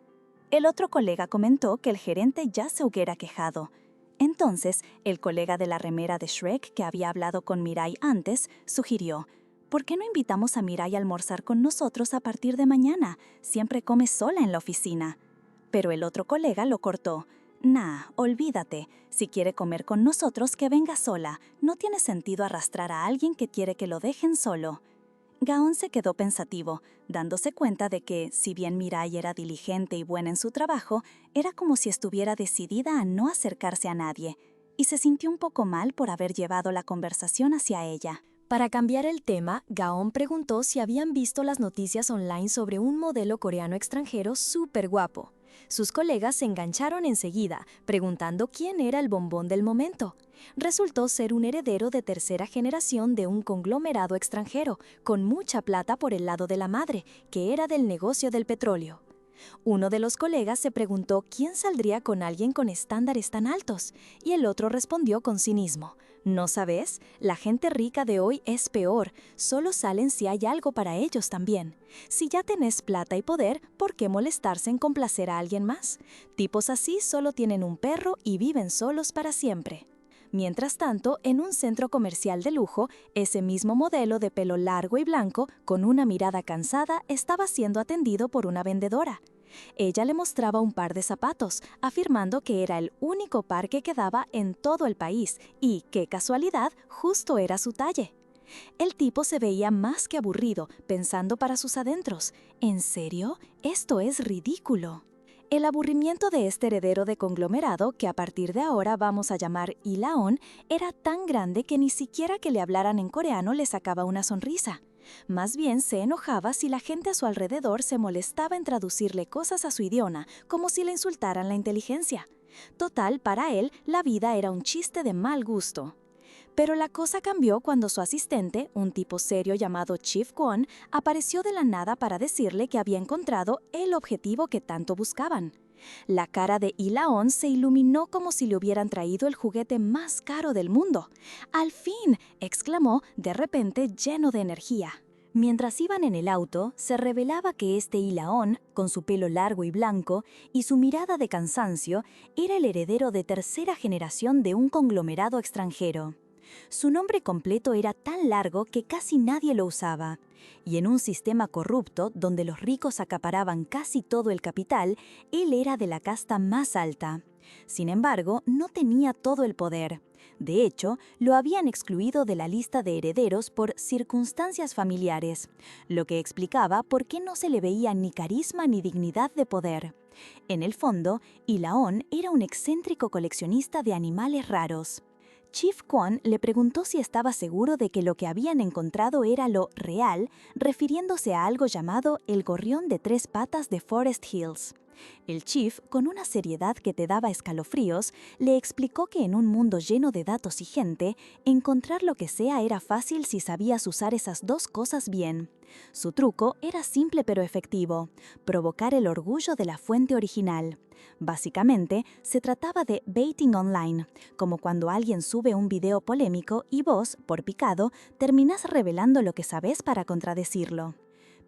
El otro colega comentó que el gerente ya se hubiera quejado. Entonces, el colega de la remera de Shrek, que había hablado con Mirai antes, sugirió: «¿Por qué no invitamos a Mirai a almorzar con nosotros a partir de mañana? Siempre come sola en la oficina». Pero el otro colega lo cortó. «Nah, olvídate. Si quiere comer con nosotros, que venga sola. No tiene sentido arrastrar a alguien que quiere que lo dejen solo». Gaon se quedó pensativo, dándose cuenta de que, si bien Mirai era diligente y buena en su trabajo, era como si estuviera decidida a no acercarse a nadie, y se sintió un poco mal por haber llevado la conversación hacia ella. Para cambiar el tema, Gaon preguntó si habían visto las noticias online sobre un modelo coreano extranjero súper guapo. Sus colegas se engancharon enseguida, preguntando quién era el bombón del momento. Resultó ser un heredero de tercera generación de un conglomerado extranjero, con mucha plata por el lado de la madre, que era del negocio del petróleo. Uno de los colegas se preguntó quién saldría con alguien con estándares tan altos, y el otro respondió con cinismo: «¿No sabes? La gente rica de hoy es peor, solo salen si hay algo para ellos también. Si ya tenés plata y poder, ¿por qué molestarse en complacer a alguien más? Tipos así solo tienen un perro y viven solos para siempre». Mientras tanto, en un centro comercial de lujo, ese mismo modelo de pelo largo y blanco, con una mirada cansada, estaba siendo atendido por una vendedora. Ella le mostraba un par de zapatos, afirmando que era el único par que quedaba en todo el país y, qué casualidad, justo era su talle. El tipo se veía más que aburrido, pensando para sus adentros: «¿En serio? Esto es ridículo». El aburrimiento de este heredero de conglomerado, que a partir de ahora vamos a llamar Ilaon, era tan grande que ni siquiera que le hablaran en coreano le sacaba una sonrisa. Más bien se enojaba si la gente a su alrededor se molestaba en traducirle cosas a su idioma, como si le insultaran la inteligencia. Total, para él, la vida era un chiste de mal gusto. Pero la cosa cambió cuando su asistente, un tipo serio llamado Chief Kwon, apareció de la nada para decirle que había encontrado el objetivo que tanto buscaban. La cara de Ilaon se iluminó como si le hubieran traído el juguete más caro del mundo. «¡Al fin!», exclamó, de repente lleno de energía. Mientras iban en el auto, se revelaba que este Ilaon, con su pelo largo y blanco y su mirada de cansancio, era el heredero de tercera generación de un conglomerado extranjero. Su nombre completo era tan largo que casi nadie lo usaba, y en un sistema corrupto donde los ricos acaparaban casi todo el capital, él era de la casta más alta. Sin embargo, no tenía todo el poder. De hecho, lo habían excluido de la lista de herederos por circunstancias familiares, lo que explicaba por qué no se le veía ni carisma ni dignidad de poder. En el fondo, Ilaon era un excéntrico coleccionista de animales raros. Chief Kwon le preguntó si estaba seguro de que lo que habían encontrado era lo real, refiriéndose a algo llamado el gorrión de 3 patas de Forest Hills. El chief, con una seriedad que te daba escalofríos, le explicó que en un mundo lleno de datos y gente, encontrar lo que sea era fácil si sabías usar esas dos cosas bien. Su truco era simple pero efectivo: provocar el orgullo de la fuente original. Básicamente, se trataba de baiting online, como cuando alguien sube un video polémico y vos, por picado, terminás revelando lo que sabés para contradecirlo.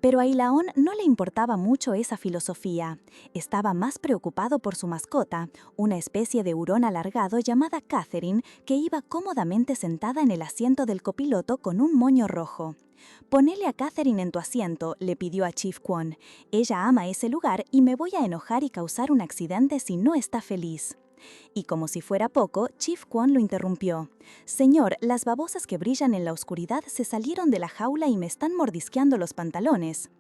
Pero a Ilaon no le importaba mucho esa filosofía. Estaba más preocupado por su mascota, una especie de hurón alargado llamada Catherine, que iba cómodamente sentada en el asiento del copiloto con un moño rojo. «Ponele a Catherine en tu asiento», le pidió a Chief Kwon. «Ella ama ese lugar y me voy a enojar y causar un accidente si no está feliz». Y como si fuera poco, Chief Kwon lo interrumpió. «Señor, las babosas que brillan en la oscuridad se salieron de la jaula y me están mordisqueando los pantalones».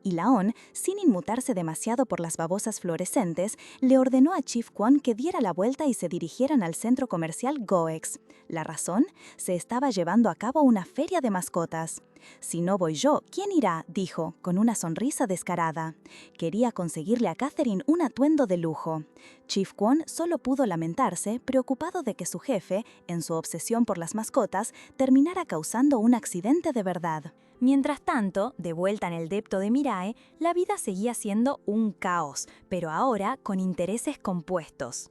Ilaon, sin inmutarse demasiado por las babosas fluorescentes, le ordenó a Chief Kwon que diera la vuelta y se dirigieran al centro comercial Goex. ¿La razón? Se estaba llevando a cabo una feria de mascotas. «Si no voy yo, ¿quién irá?», dijo, con una sonrisa descarada. Quería conseguirle a Catherine un atuendo de lujo. Chief Kwon solo pudo lamentarse, preocupado de que su jefe, en su obsesión por las mascotas, terminara causando un accidente de verdad. Mientras tanto, de vuelta en el depto de Mirae, la vida seguía siendo un caos, pero ahora con intereses compuestos.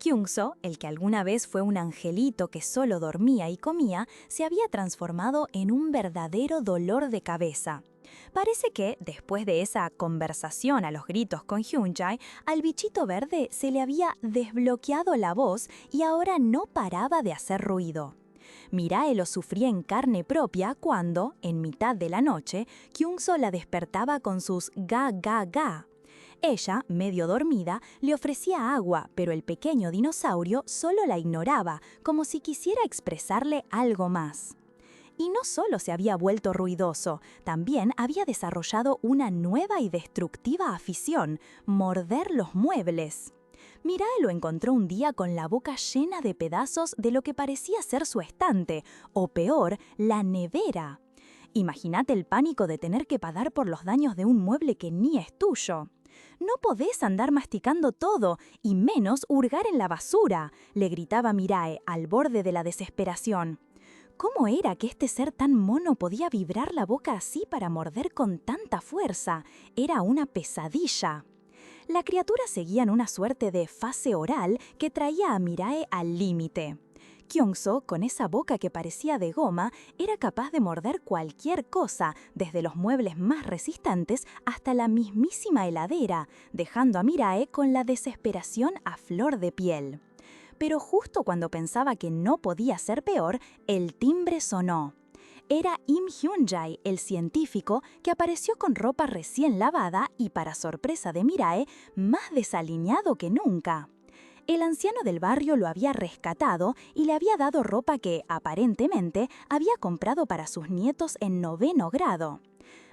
Kyung-soo, el que alguna vez fue un angelito que solo dormía y comía, se había transformado en un verdadero dolor de cabeza. Parece que, después de esa conversación a los gritos con Hyun-jae, al bichito verde se le había desbloqueado la voz y ahora no paraba de hacer ruido. Mirae lo sufría en carne propia cuando, en mitad de la noche, Kyung-soo la despertaba con sus ga-ga-ga. Ella, medio dormida, le ofrecía agua, pero el pequeño dinosaurio solo la ignoraba, como si quisiera expresarle algo más. Y no solo se había vuelto ruidoso, también había desarrollado una nueva y destructiva afición: morder los muebles. Mirae lo encontró un día con la boca llena de pedazos de lo que parecía ser su estante, o peor, la nevera. Imagínate el pánico de tener que pagar por los daños de un mueble que ni es tuyo. «No podés andar masticando todo, y menos hurgar en la basura», le gritaba Mirae, al borde de la desesperación. ¿Cómo era que este ser tan mono podía vibrar la boca así para morder con tanta fuerza? Era una pesadilla. La criatura seguía en una suerte de fase oral que traía a Mirae al límite. Kyung-soo, con esa boca que parecía de goma, era capaz de morder cualquier cosa, desde los muebles más resistentes hasta la mismísima heladera, dejando a Mirae con la desesperación a flor de piel. Pero justo cuando pensaba que no podía ser peor, el timbre sonó. Era Im Hyun-jae, el científico, que apareció con ropa recién lavada y, para sorpresa de Mirae, más desaliñado que nunca. El anciano del barrio lo había rescatado y le había dado ropa que, aparentemente, había comprado para sus nietos en 9º grado.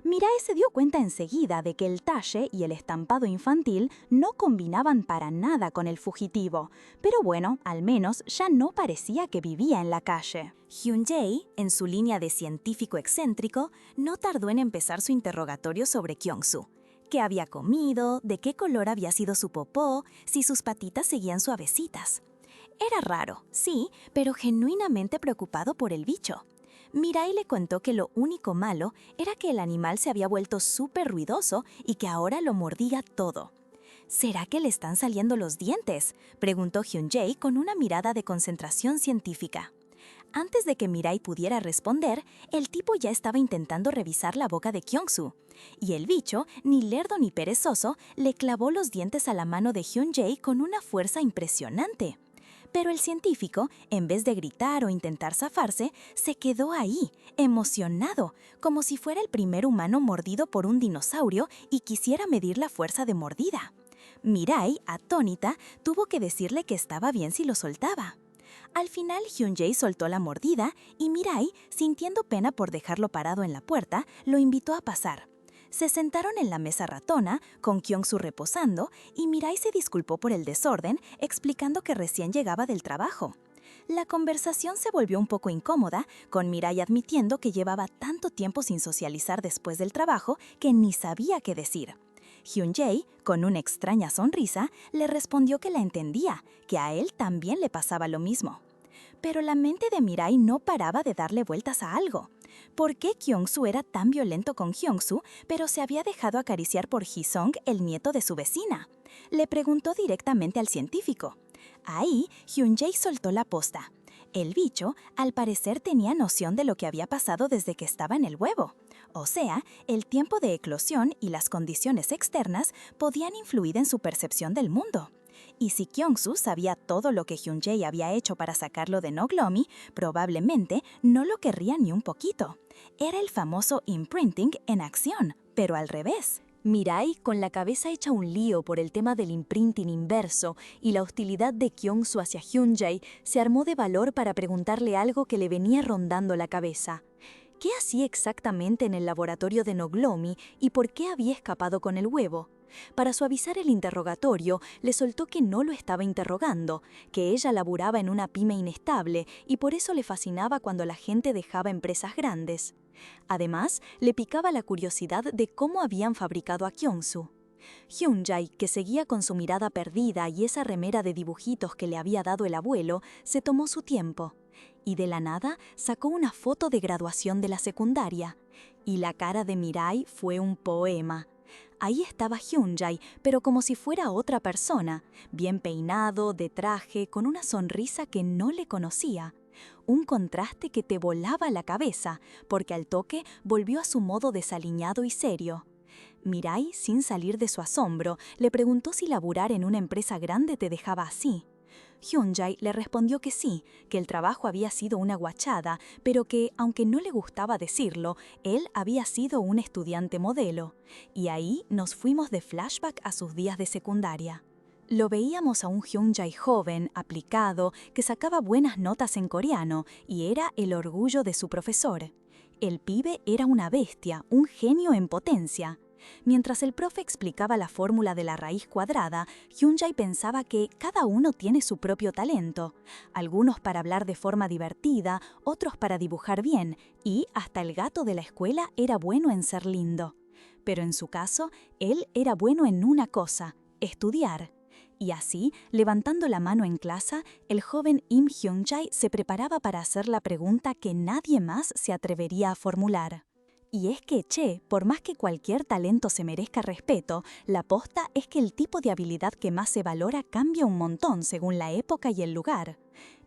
Mirae se dio cuenta enseguida de que el talle y el estampado infantil no combinaban para nada con el fugitivo, pero bueno, al menos ya no parecía que vivía en la calle. Hyun-jae, en su línea de científico excéntrico, no tardó en empezar su interrogatorio sobre Kyung-soo. ¿Qué había comido? ¿De qué color había sido su popó? ¿Si sus patitas seguían suavecitas? Era raro, sí, pero genuinamente preocupado por el bicho. Mirae le contó que lo único malo era que el animal se había vuelto súper ruidoso y que ahora lo mordía todo. ¿Será que le están saliendo los dientes?, preguntó Hyun-jae con una mirada de concentración científica. Antes de que Mirae pudiera responder, el tipo ya estaba intentando revisar la boca de Kyung-soo. Y el bicho, ni lerdo ni perezoso, le clavó los dientes a la mano de Hyun-jae con una fuerza impresionante. Pero el científico, en vez de gritar o intentar zafarse, se quedó ahí, emocionado, como si fuera el primer humano mordido por un dinosaurio y quisiera medir la fuerza de mordida. Mirae, atónita, tuvo que decirle que estaba bien si lo soltaba. Al final, Hyun-jae soltó la mordida y Mirae, sintiendo pena por dejarlo parado en la puerta, lo invitó a pasar. Se sentaron en la mesa ratona, con Kyung-soo reposando, y Mirae se disculpó por el desorden, explicando que recién llegaba del trabajo. La conversación se volvió un poco incómoda, con Mirai admitiendo que llevaba tanto tiempo sin socializar después del trabajo que ni sabía qué decir. Hyun-jae, con una extraña sonrisa, le respondió que la entendía, que a él también le pasaba lo mismo. Pero la mente de Mirai no paraba de darle vueltas a algo. ¿Por qué Kyung-soo era tan violento con Hyung-soo, pero se había dejado acariciar por Hee-sung, el nieto de su vecina? Le preguntó directamente al científico. Ahí, Hyun-jae soltó la posta. El bicho, al parecer, tenía noción de lo que había pasado desde que estaba en el huevo. O sea, el tiempo de eclosión y las condiciones externas podían influir en su percepción del mundo. Y si Kyung-soo sabía todo lo que Hyun-jae había hecho para sacarlo de Noglomi, probablemente no lo querría ni un poquito. Era el famoso imprinting en acción, pero al revés. Mirai, con la cabeza hecha un lío por el tema del imprinting inverso y la hostilidad de Kyung-soo hacia Hyun-jae, se armó de valor para preguntarle algo que le venía rondando la cabeza. ¿Qué hacía exactamente en el laboratorio de Noglomi y por qué había escapado con el huevo? Para suavizar el interrogatorio, le soltó que no lo estaba interrogando, que ella laburaba en una pyme inestable y por eso le fascinaba cuando la gente dejaba empresas grandes. Además, le picaba la curiosidad de cómo habían fabricado a Kyung-soo. Hyun-jae, que seguía con su mirada perdida y esa remera de dibujitos que le había dado el abuelo, se tomó su tiempo. Y de la nada sacó una foto de graduación de la secundaria. Y la cara de Mirai fue un poema. Ahí estaba Hyun-jae, pero como si fuera otra persona, bien peinado, de traje, con una sonrisa que no le conocía. Un contraste que te volaba la cabeza, porque al toque volvió a su modo desaliñado y serio. Mirai, sin salir de su asombro, le preguntó si laburar en una empresa grande te dejaba así. Hyun-jae le respondió que sí, que el trabajo había sido una guachada, pero que, aunque no le gustaba decirlo, él había sido un estudiante modelo. Y ahí nos fuimos de flashback a sus días de secundaria. Lo veíamos a un Hyun-jae joven, aplicado, que sacaba buenas notas en coreano y era el orgullo de su profesor. El pibe era una bestia, un genio en potencia. Mientras el profe explicaba la fórmula de la raíz cuadrada, Hyun-jae pensaba que cada uno tiene su propio talento, algunos para hablar de forma divertida, otros para dibujar bien, y hasta el gato de la escuela era bueno en ser lindo. Pero en su caso, él era bueno en una cosa, estudiar. Y así, levantando la mano en clase, el joven Im Hyun-jae se preparaba para hacer la pregunta que nadie más se atrevería a formular. Y es que, por más que cualquier talento se merezca respeto, la posta es que el tipo de habilidad que más se valora cambia un montón según la época y el lugar.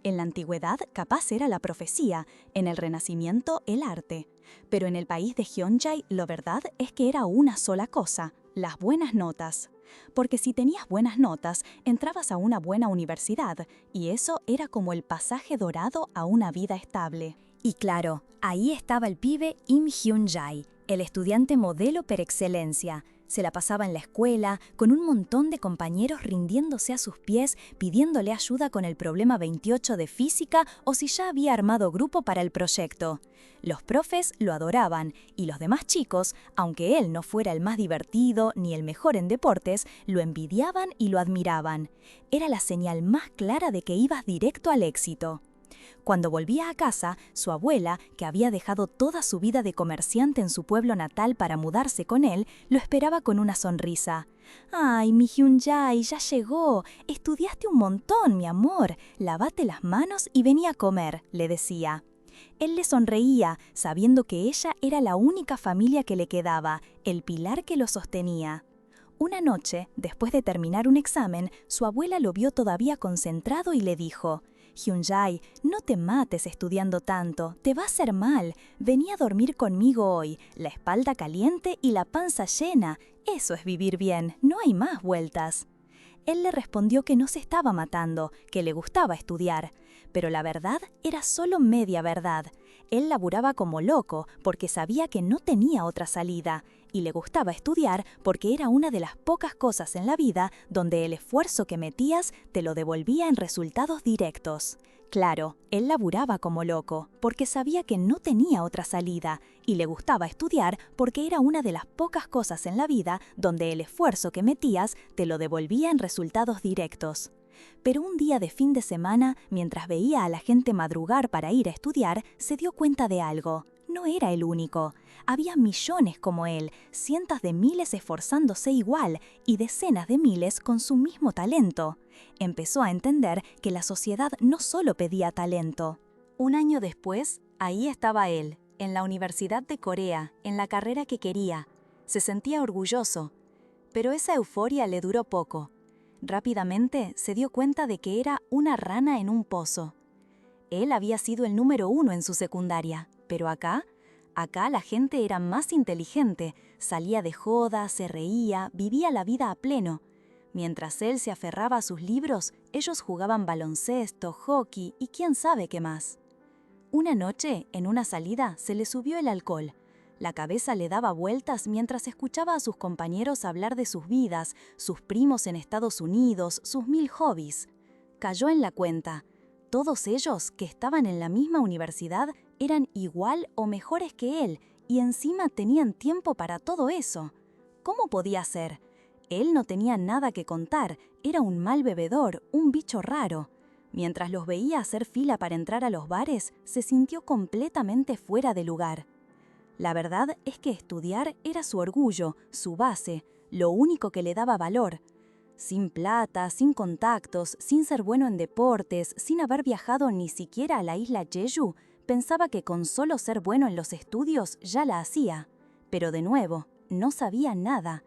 En la antigüedad, capaz era la profecía, en el Renacimiento, el arte. Pero en el país de Hyun-jae, lo verdad es que era una sola cosa, las buenas notas. Porque si tenías buenas notas, entrabas a una buena universidad, y eso era como el pasaje dorado a una vida estable. Y claro, ahí estaba el pibe Im Hyun-jae, el estudiante modelo per excelencia. Se la pasaba en la escuela, con un montón de compañeros rindiéndose a sus pies, pidiéndole ayuda con el problema 28 de física o si ya había armado grupo para el proyecto. Los profes lo adoraban y los demás chicos, aunque él no fuera el más divertido ni el mejor en deportes, lo envidiaban y lo admiraban. Era la señal más clara de que ibas directo al éxito. Cuando volvía a casa, su abuela, que había dejado toda su vida de comerciante en su pueblo natal para mudarse con él, lo esperaba con una sonrisa. «Ay, mi Hyun-jae, ya llegó. Estudiaste un montón, mi amor. Lavate las manos y vení a comer», le decía. Él le sonreía, sabiendo que ella era la única familia que le quedaba, el pilar que lo sostenía. Una noche, después de terminar un examen, su abuela lo vio todavía concentrado y le dijo: «Hyun-jae, no te mates estudiando tanto, te va a hacer mal. Vení a dormir conmigo hoy, la espalda caliente y la panza llena. Eso es vivir bien, no hay más vueltas». Él le respondió que no se estaba matando, que le gustaba estudiar. Pero la verdad era solo media verdad. Él laburaba como loco porque sabía que no tenía otra salida. Y le gustaba estudiar porque era una de las pocas cosas en la vida donde el esfuerzo que metías te lo devolvía en resultados directos. Claro, él laburaba como loco porque sabía que no tenía otra salida y le gustaba estudiar porque era una de las pocas cosas en la vida donde el esfuerzo que metías te lo devolvía en resultados directos. Pero un día de fin de semana, mientras veía a la gente madrugar para ir a estudiar, se dio cuenta de algo. No era el único. Había millones como él, cientos de miles esforzándose igual y decenas de miles con su mismo talento. Empezó a entender que la sociedad no solo pedía talento. Un año después, ahí estaba él, en la Universidad de Corea, en la carrera que quería. Se sentía orgulloso. Pero esa euforia le duró poco. Rápidamente se dio cuenta de que era una rana en un pozo. Él había sido el número 1 en su secundaria, pero acá la gente era más inteligente, salía de joda, se reía, vivía la vida a pleno. Mientras él se aferraba a sus libros, ellos jugaban baloncesto, hockey y quién sabe qué más. Una noche, en una salida, se le subió el alcohol. La cabeza le daba vueltas mientras escuchaba a sus compañeros hablar de sus vidas, sus primos en Estados Unidos, sus 1000 hobbies. Cayó en la cuenta. Todos ellos, que estaban en la misma universidad, eran igual o mejores que él, y encima tenían tiempo para todo eso. ¿Cómo podía ser? Él no tenía nada que contar, era un mal bebedor, un bicho raro. Mientras los veía hacer fila para entrar a los bares, se sintió completamente fuera de lugar. La verdad es que estudiar era su orgullo, su base, lo único que le daba valor. Sin plata, sin contactos, sin ser bueno en deportes, sin haber viajado ni siquiera a la isla Jeju, pensaba que con solo ser bueno en los estudios ya la hacía. Pero de nuevo, no sabía nada.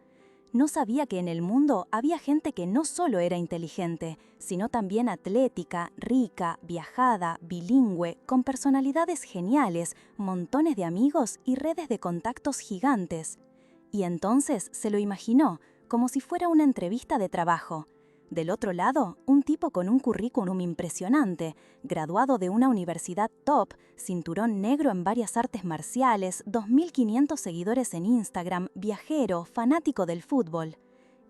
No sabía que en el mundo había gente que no solo era inteligente, sino también atlética, rica, viajada, bilingüe, con personalidades geniales, montones de amigos y redes de contactos gigantes. Y entonces se lo imaginó, como si fuera una entrevista de trabajo. Del otro lado, un tipo con un currículum impresionante, graduado de una universidad top, cinturón negro en varias artes marciales, 2.500 seguidores en Instagram, viajero, fanático del fútbol.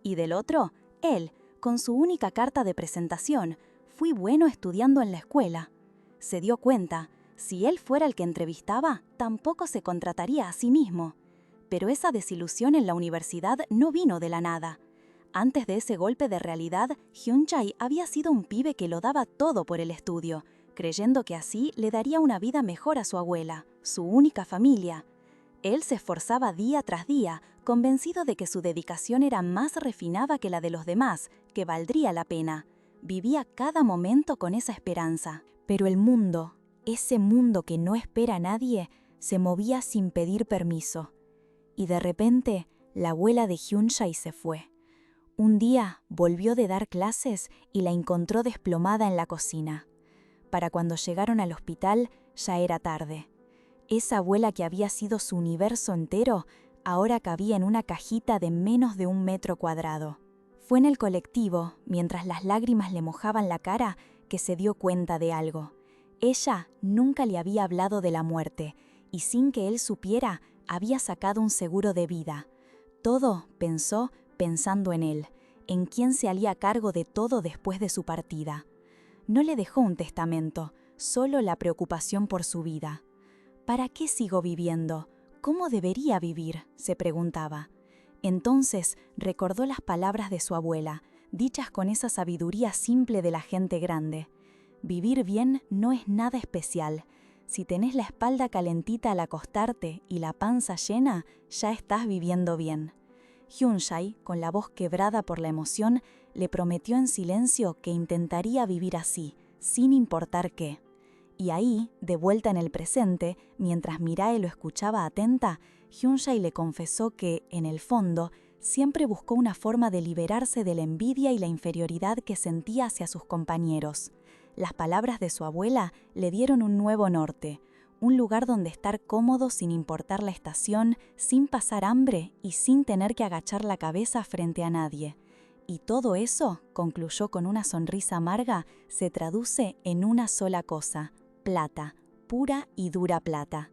Y del otro, él, con su única carta de presentación, fui bueno estudiando en la escuela. Se dio cuenta, si él fuera el que entrevistaba, tampoco se contrataría a sí mismo. Pero esa desilusión en la universidad no vino de la nada. Antes de ese golpe de realidad, Hyun-Chae había sido un pibe que lo daba todo por el estudio, creyendo que así le daría una vida mejor a su abuela, su única familia. Él se esforzaba día tras día, convencido de que su dedicación era más refinada que la de los demás, que valdría la pena. Vivía cada momento con esa esperanza. Pero el mundo, ese mundo que no espera a nadie, se movía sin pedir permiso. Y de repente, la abuela de Hyun-Chae se fue. Un día volvió de dar clases y la encontró desplomada en la cocina. Para cuando llegaron al hospital ya era tarde. Esa abuela que había sido su universo entero, ahora cabía en una cajita de menos de 1 metro cuadrado. Fue en el colectivo, mientras las lágrimas le mojaban la cara, que se dio cuenta de algo. Ella nunca le había hablado de la muerte, y sin que él supiera, había sacado un seguro de vida. Todo, pensó, pensando en él, en quién se haría cargo de todo después de su partida. No le dejó un testamento, solo la preocupación por su vida. ¿Para qué sigo viviendo? ¿Cómo debería vivir?, se preguntaba. Entonces recordó las palabras de su abuela, dichas con esa sabiduría simple de la gente grande. Vivir bien no es nada especial. Si tenés la espalda calentita al acostarte y la panza llena, ya estás viviendo bien. Hyun-Chae, con la voz quebrada por la emoción, le prometió en silencio que intentaría vivir así, sin importar qué. Y ahí, de vuelta en el presente, mientras Mirae lo escuchaba atenta, Hyun-Chae le confesó que, en el fondo, siempre buscó una forma de liberarse de la envidia y la inferioridad que sentía hacia sus compañeros. Las palabras de su abuela le dieron un nuevo norte, un lugar donde estar cómodo sin importar la estación, sin pasar hambre y sin tener que agachar la cabeza frente a nadie. Y todo eso, concluyó con una sonrisa amarga, se traduce en una sola cosa: plata, pura y dura plata.